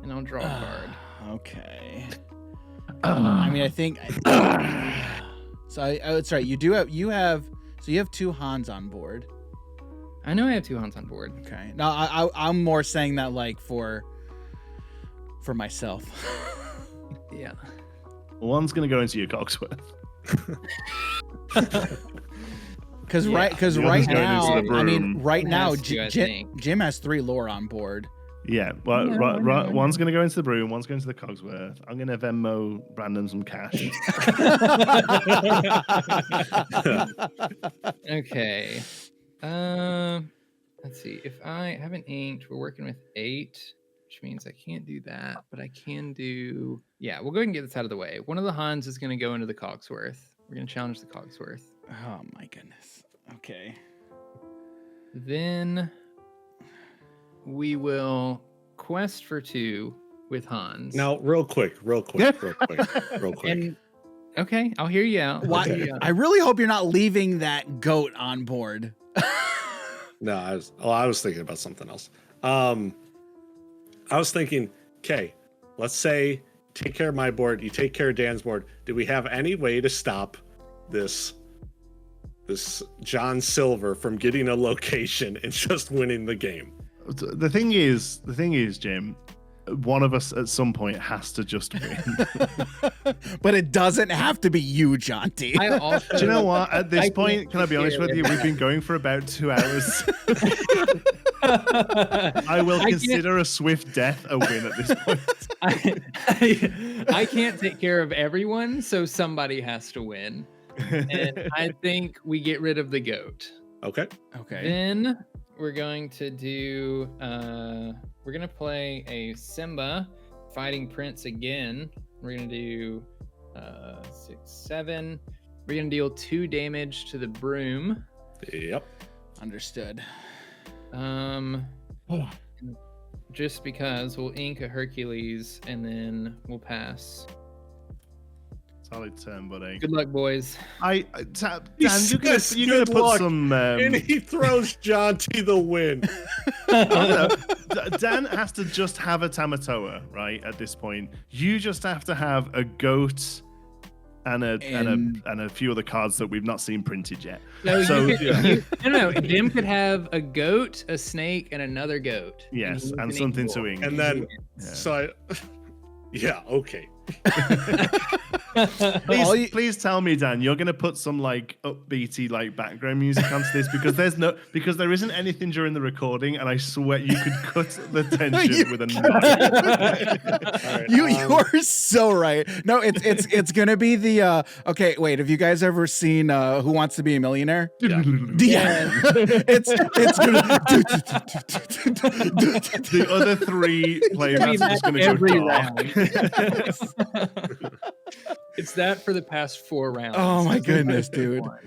and I'll draw a card. Okay. I mean, I think. So it's right. You have 2 Hans on board. I know I have 2 Hans on board. Okay. Now I'm more saying that like for myself. Yeah. One's going to go into your Cogsworth. Because Yeah. right The other's right going now, into the I mean, broom. right It now, has to, I Jim, think. Jim has 3 lore on board. Yeah, well, Yeah, one's going to go into the broom, one's going to the Cogsworth. I'm going to Venmo Brandon some cash. Okay. Let's see. If I haven't inked, we're working with 8, which means I can't do that, but I can do. Yeah, we'll go ahead and get this out of the way. One of the Hans is going to go into the Cogsworth. We're going to challenge the Cogsworth. Oh my goodness. Okay. Then we will quest for 2 with Hans. Now, real quick. And okay, I'll hear you out. Why, I'll hear you out. I really hope you're not leaving that goat on board. No, I was thinking about something else. I was thinking, okay, let's say take care of my board, you take care of Dan's board. Do we have any way to stop this John Silver from getting a location and just winning the game? The thing is, Jim, one of us at some point has to just win. But it doesn't have to be you, Jonti. I also, Do you know what? At this I point, can't can I be honest hear with you? We've been going for about 2 hours. I will I consider a swift death a win at this point. I can't take care of everyone, so somebody has to win. And I think we get rid of the goat. Okay. Okay. Then we're going to do we're gonna play a Simba fighting Prince again. We're gonna do 6, 7. We're gonna deal 2 damage to the broom. Yep. Understood. Just because we'll ink a Hercules and then we'll pass. Solid turn, buddy. Good luck, boys. Dan, He you're gonna says you're gonna good put luck, some. And he throws Jonti the win. Dan has to just have a Tamatoa, right? At this point, you just have to have a goat and a few other cards that we've not seen printed yet. No, So, no. Jim could have a goat, a snake, and another goat. Yes, he and was an something equal. to ink. And then, Yeah. so yeah, okay. Please tell me, Dan, you're gonna put some like upbeaty like background music onto this because there isn't anything during the recording, and I swear you could cut the tension with a knife. All right, You are so right. No, it's gonna be the okay, wait, have you guys ever seen Who Wants to Be a Millionaire? Yeah. Yeah. it's gonna The other 3 playmates are just gonna go every dark. It's that for the past 4 rounds. Oh my goodness, dude. All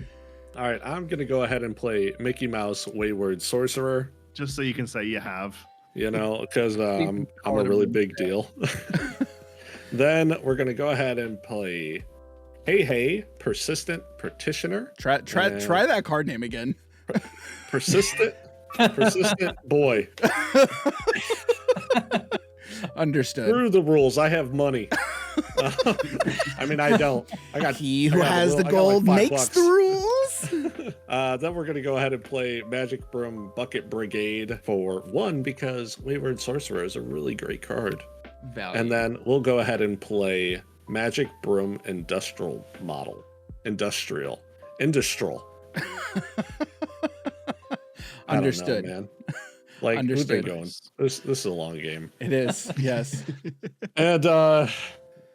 right, I'm gonna go ahead and play Mickey Mouse Wayward Sorcerer. Just so you can say you have. You know, because I'm a really big deal. Then we're gonna go ahead and play Hey Persistent Petitioner. Try that card name again. Persistent boy. Understood. Through the rules, I have money. I mean, I don't. He who has the gold makes the rules. Then we're going to go ahead and play Magic Broom Bucket Brigade for 1 because Wayward Sorcerer is a really great card. Value. And then we'll go ahead and play Magic Broom Industrial Model. Industrial. Understood. I don't know, man. Like, Understood. who's been going? This is a long game. It is, yes. And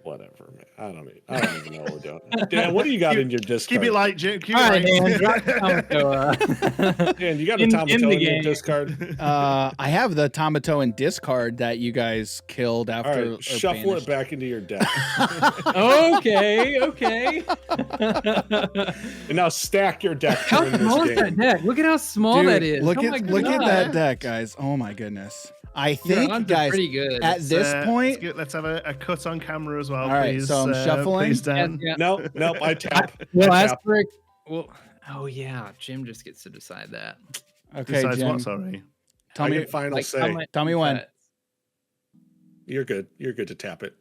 whatever, man. I don't even know what we're doing. Dan, what do you got in your discard? Keep it light, Jim. Keep All it right, light. Dan. Drop Tomato. Dan, you got a in Tomato the in your game. discard? I have the Tomato and discard that you guys killed All after. right, shuffle it back into your deck. Okay. And now stack your deck How during small this is that game. deck? Look at how small Dude, that is. Look Oh my at look at God. that deck, guys. Oh my goodness. I Your think, odds are guys, pretty good. at this point, let's have a cut on camera as well, All right, please. so I'm shuffling. Please, Dan. Yeah. Nope, I tap. Well, I ask tap. for. Well, oh yeah, Jim just gets to decide that. okay, Besides Jim, what? Sorry. tell I me, get final Like, say. how much tell me is when. that? You're good. You're good to tap it.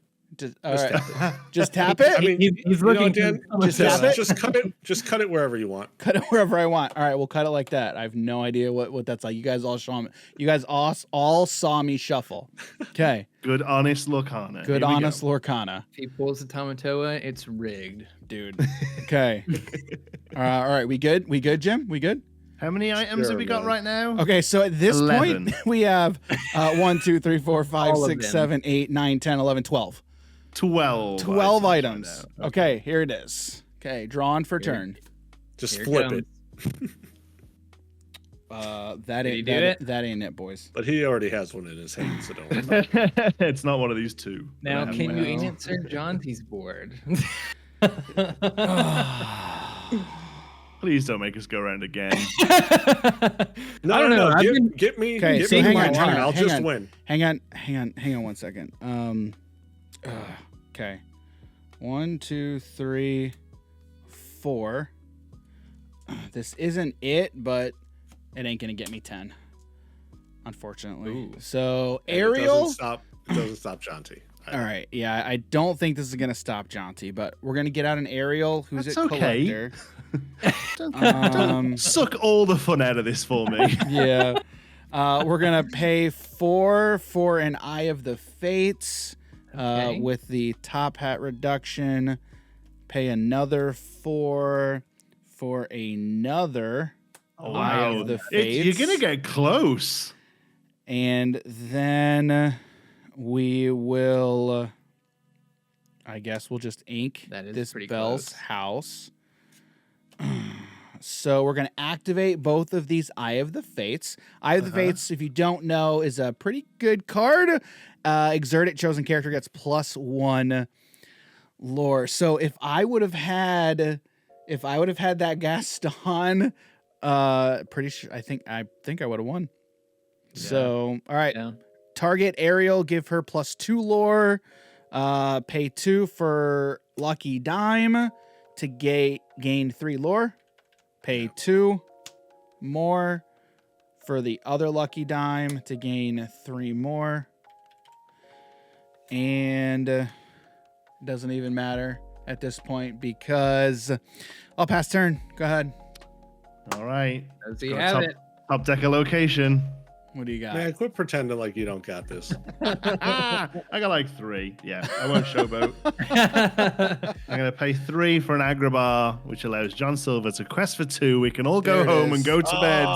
All Just right, tap it. just tap it. I mean, He's you know, looking. Dan, Just tap it? Just cut it. Just cut it wherever you want. Cut it wherever I want. All right, we'll cut it like that. I have no idea what that's like. You guys all saw me. You guys all saw me shuffle. Okay, Good, honest Lorcana. good, Here we honest go. Lorcana, If he pulls the Tamatoa, it's rigged. dude. Okay. All right, we good? We good, Jim? We good? How many items Sure, have we got man. right now? Okay, so at this 11. point, we have 1, 2, 3, 4, 5, All of 6, them. 7, 8, 9, 10, 11, 12. 12. 12 right items. now. Okay, here it is. Okay, drawn for Here. turn. Just Here it flip comes. it. That Did he ain't do that, it? that ain't it, boys. But he already has one in his hand, so don't worry about it. It's not one of these two. Now, that I can have you now. answer Jonti's board? Please don't make us go around again. No, I don't know. I've been- Get me. Okay, Get so me hang my on, turn. hang on, I'll hang just on. win. Hang on 1 second. Okay. 1, 2, 3, 4. This isn't it, but it ain't gonna get me 10. Unfortunately. Ooh. So It Ariel. doesn't stop Jonti. All right. Yeah, I don't think this is gonna stop Jonti, but we're gonna get out an Ariel who's That's a okay. collector. Suck all the fun out of this for me. Yeah. We're gonna pay 4 for an Eye of the Fates, Okay. with the top hat reduction. Pay another 4 for another Eye of the Fates. You're gonna get close. And then we will. I guess we'll just ink That is this pretty Bell's close. house. So we're going to activate both of these Eye of the Fates. Eye of the Fates, if you don't know, is a pretty good card. Exert it, chosen character gets +1 lore. So if I would have had that Gaston, pretty sure I think I would have won. So all right, Yeah. target Ariel, give her +2 lore. Pay 2 for Lucky Dime to gain 3 lore. Pay 2 more for the other Lucky Dime to gain 3 more. And doesn't even matter at this point because I'll pass turn. Go ahead. All right. Does he Got have top, it? top decker location. What do you got? Man, quit pretending like you don't got this. I got like 3. Yeah, I won't showboat. I'm going to pay 3 for an Agrabar, which allows John Silver to quest for 2. We can all go There it home is. and go to bed.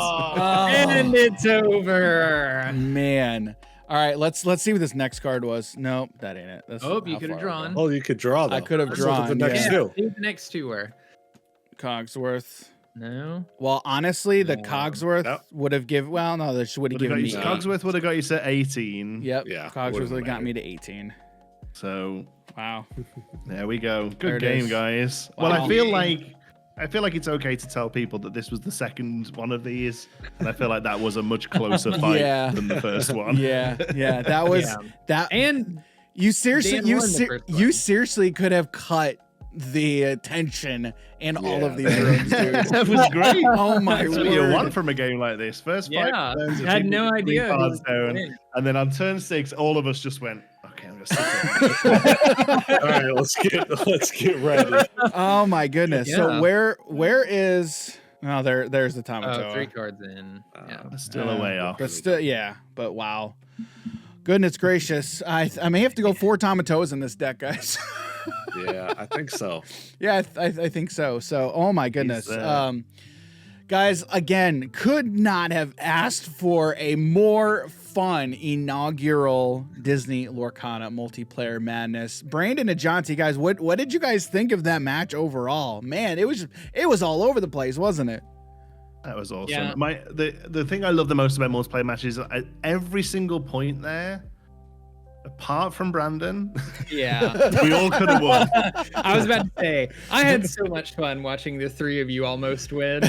And it's over. Man. All right, let's see what this next card was. Nope, that ain't it. That's Oh, you how could have far drawn. Oh, you could draw though. I could have Let's look at the drawn, next yeah. two. See what the next two were. Cogsworth. No. Well, honestly, the No. Cogsworth Nope. would have given. Well, no, this would have Would have given got me. you, eight. Cogsworth would have got you to 18. Yep. Yeah, Cogsworth wouldn't would have got matter. me to 18. So Wow. there we go. There Good it game, is. guys. Well, Wow. I feel like it's okay to tell people that this was the second one of these, and I feel like that was a much closer fight Yeah. than the first one. Yeah, that was Yeah. that. And You seriously, Dan you won the first you one. seriously could have cut the tension in all of Yeah. these rooms, dude. That was great. Oh my That's what you word. want from a game like this. First Yeah, five turns, I had people no put 3 idea who cards was gonna down, win. and then on turn 6, all of us just went, "Okay, I'm All right, let's get ready. Oh my goodness. Yeah. So where is? Oh, there's the Tamatoa. Oh, 3 cards in. Yeah. Still a way off. But still, yeah. But wow. Goodness gracious. I may have to go 4 Tamatoas in this deck, guys. Yeah, I think so. Yeah, I think so. So, oh my goodness. He's, Guys, again, could not have asked for a more fun inaugural Disney Lorcana Multiplayer Madness. Brandon and Jonti, guys, what did you guys think of that match overall? Man, it was all over the place, wasn't it? That was awesome. Yeah. The thing I love the most about multiplayer matches is at every single point there, apart from Brandon, Yeah. we all could have won. I was about to say, I had so much fun watching the 3 of you almost win.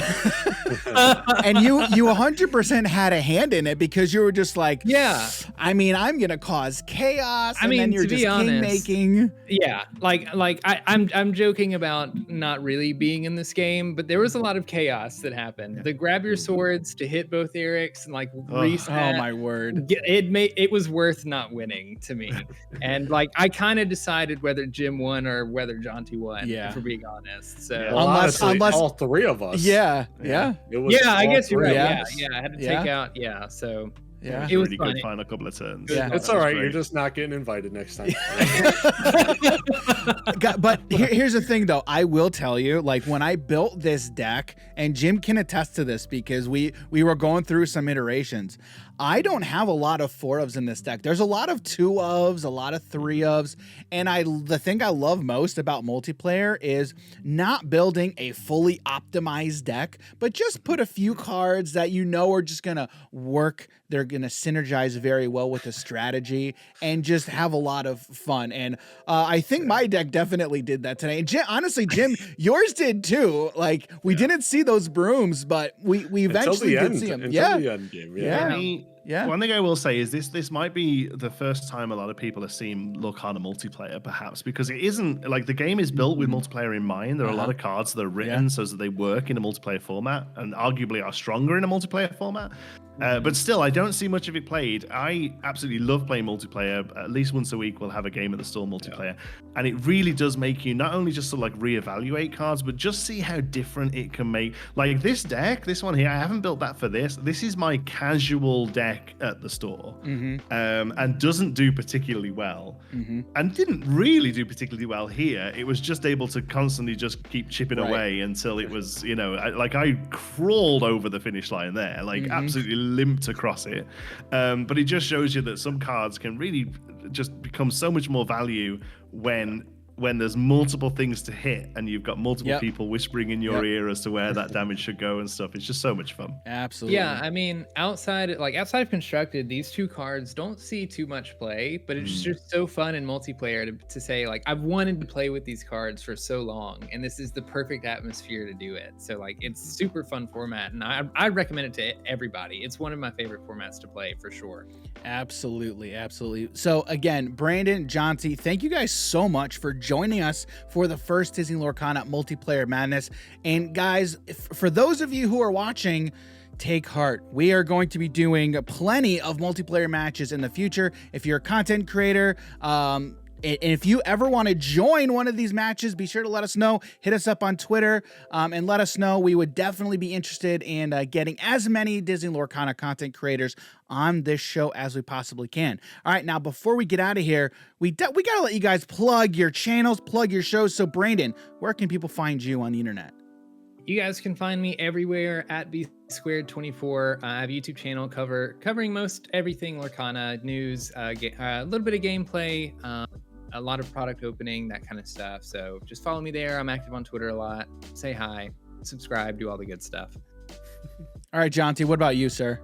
And you 100% had a hand in it because you were just like, Yeah. I mean, I'm gonna cause chaos. I And mean, then you're to be just king honest, making. Yeah, I'm joking about not really being in this game, but there was a lot of chaos that happened. The grab your swords to hit both Erics and reset. Oh my word. It was worth not winning to me. And I kind of decided whether Jim won or whether Jonti won, Yeah. if we're being honest. So Well, Unless- honestly, all 3 of us. Yeah. It was yeah, I all guess you're 3 right. of Yeah, us. yeah, I had to Yeah. take out. Yeah, so Yeah. it was really fun. good final couple of turns. Yeah. It's all right. You're just not getting invited next time. But here's the thing, though. I will tell you, when I built this deck, and Jim can attest to this because we were going through some iterations. I don't have a lot of 4 ofs in this deck. There's a lot of 2 ofs, a lot of 3 ofs, and the thing I love most about multiplayer is not building a fully optimized deck, but just put a few cards that are just gonna work. They're gonna synergize very well with the strategy and just have a lot of fun. And I think my deck definitely did that today. And honestly, Jim, yours did too. We didn't see those brooms, but we eventually did see them. Until the end game. Yeah. Yeah. One thing I will say is this might be the first time a lot of people are seeing Lorcana multiplayer, perhaps, because it isn't the game is built with multiplayer in mind. There are a lot of cards that are written so that they work in a multiplayer format and arguably are stronger in a multiplayer format. But still, I don't see much of it played. I absolutely love playing multiplayer. At least once a week, we'll have a game at the store multiplayer. And it really does make you not only just to reevaluate cards, but just see how different it can make. This deck, this one here, I haven't built that for this. This is my casual deck at the store. And doesn't do particularly well. And didn't really do particularly well here. It was just able to constantly just keep chipping away until it was, I crawled over the finish line there. Absolutely limped across it. But it just shows you that some cards can really just become so much more value when there's multiple things to hit and you've got multiple people whispering in your ear as to where that damage should go and stuff. It's just so much fun. Absolutely. Yeah, I mean, outside of Constructed, these 2 cards don't see too much play, but it's just so fun in multiplayer to say, I've wanted to play with these cards for so long, and this is the perfect atmosphere to do it. So, it's super fun format, and I recommend it to everybody. It's one of my favorite formats to play, for sure. Absolutely. So, again, Brandon, Jonti, thank you guys so much for joining us for the first Disney Lorcana Multiplayer Madness. And guys, for those of you who are watching, take heart. We are going to be doing plenty of multiplayer matches in the future. If you're a content creator, and if you ever want to join one of these matches, be sure to let us know. Hit us up on Twitter and let us know. We would definitely be interested in getting as many Disney Lorcana content creators on this show as we possibly can. All right, now before we get out of here, we got to let you guys plug your channels, plug your shows. So Brandon, where can people find you on the internet? You guys can find me everywhere at B224. I have a YouTube channel covering most everything Lorcana, news, a little bit of gameplay, a lot of product opening, that kind of stuff. So just follow me there. I'm active on Twitter a lot. Say hi, subscribe, do all the good stuff. All right, Jonti, what about you, sir?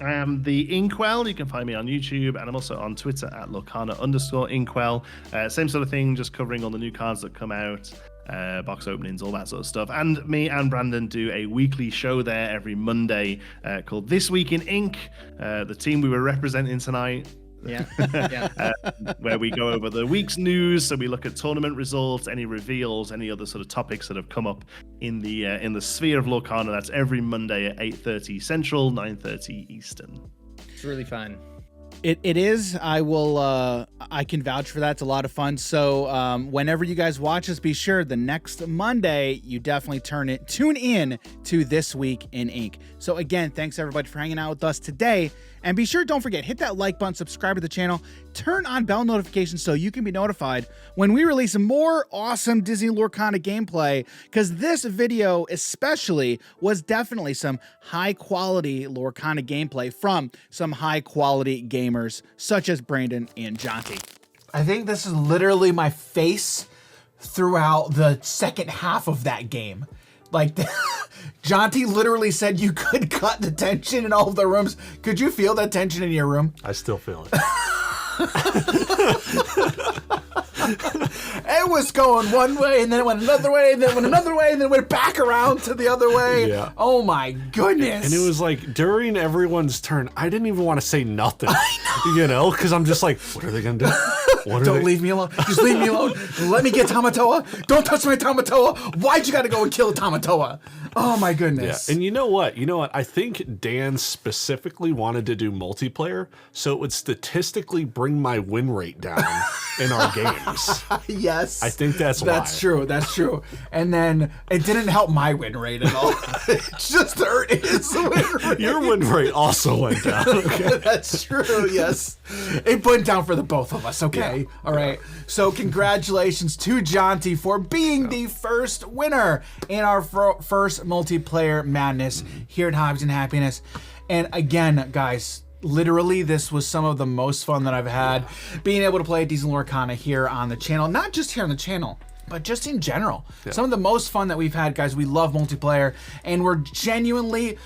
I am the Inkwell. You can find me on YouTube, and I'm also on Twitter at Lorcana_Inkwell. Same sort of thing, just covering all the new cards that come out, box openings, all that sort of stuff. And me and Brandon do a weekly show there every Monday called This Week in Ink. The team we were representing tonight. Yeah. Where we go over the week's news. So we look at tournament results, any reveals, any other sort of topics that have come up in the sphere of Lorcana. That's every Monday at 8:30 Central, 9:30 Eastern. It's really fun. It is. I will. I can vouch for that. It's a lot of fun. So whenever you guys watch this, be sure the next Monday you definitely tune in to This Week in Ink. So again, thanks everybody for hanging out with us today. And be sure, don't forget, hit that like button, subscribe to the channel, turn on bell notifications so you can be notified when we release more awesome Disney Lorcana gameplay, because this video especially was definitely some high quality Lorcana gameplay from some high quality gamers such as Brandon and Jonti. I think this is literally my face throughout the second half of that game. Like, Jonti literally said you could cut the tension in all of the rooms. Could you feel that tension in your room? I still feel it. It was going one way, and then it went another way, and then it went another way, and then it went back around to the other way. Yeah. Oh my goodness. And it was like during everyone's turn, I didn't even want to say nothing. You know, because I'm just like, what are they gonna do? Don't leave me alone. Just leave me alone. Let me get Tamatoa. Don't touch my Tamatoa. Why'd you gotta go and kill Tamatoa? Oh my goodness. Yeah. And you know what? I think Dan specifically wanted to do multiplayer so it would statistically bring my win rate down in our games. Yes. I think that's why. That's true. That's true. And then it didn't help my win rate at all. It just hurt his win rate. Your win rate also went down. Okay. That's true. Yes. It went down for the both of us. Okay. Yeah. All right. So congratulations to Jonti for being the first winner in our first multiplayer madness here at Hobbies and Happiness. And again, guys, literally this was some of the most fun that I've had being able to play Disney Lorcana here on the channel. Not just here on the channel, but just in general. Yeah. Some of the most fun that we've had, guys. We love multiplayer, and we're genuinely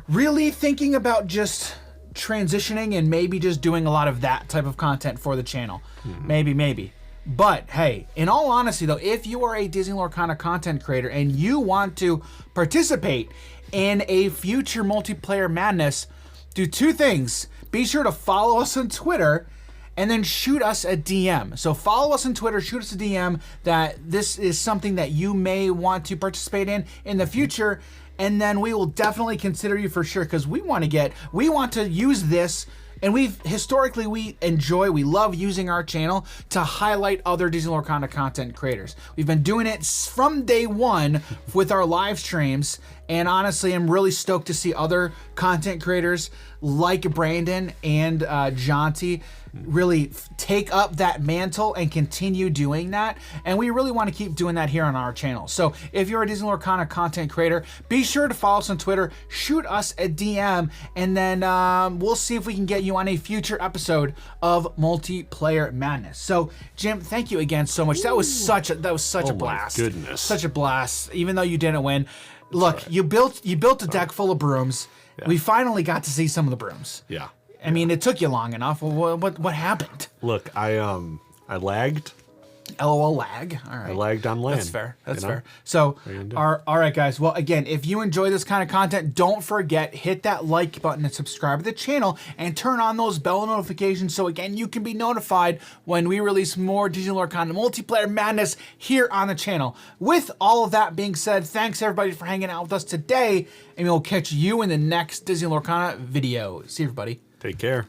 really thinking about just transitioning and maybe just doing a lot of that type of content for the channel. Maybe. But hey, in all honesty though, if you are a Disney Lorcana content creator and you want to participate in a future multiplayer madness, do two things. Be sure to follow us on Twitter and then shoot us a DM. So follow us on Twitter, shoot us a DM that this is something that you may want to participate in the future, and then we will definitely consider you for sure, because we want to use this. And we love using our channel to highlight other Disney Lorcana content creators. We've been doing it from day one with our live streams, and honestly, I'm really stoked to see other content creators like Brandon and Jonti really take up that mantle and continue doing that. And we really want to keep doing that here on our channel. So if you're a Disney Lorcana content creator, be sure to follow us on Twitter, shoot us a DM, and then we'll see if we can get you on a future episode of Multiplayer Madness. So Jim, thank you again so much. That was such a blast. My goodness. Such a blast. Even though you didn't win. Look, you built a deck full of brooms. Yeah. We finally got to see some of the brooms. Yeah. I mean, it took you long enough. What happened? Look, I lagged. LOL lag. All right. I lagged on land. That's fair. That's fair. So, all right, guys. Well, again, if you enjoy this kind of content, don't forget, hit that like button and subscribe to the channel and turn on those bell notifications so, again, you can be notified when we release more Disney Lorcana Multiplayer Madness here on the channel. With all of that being said, thanks, everybody, for hanging out with us today, and we'll catch you in the next Disney Lorcana video. See you, everybody. Take care.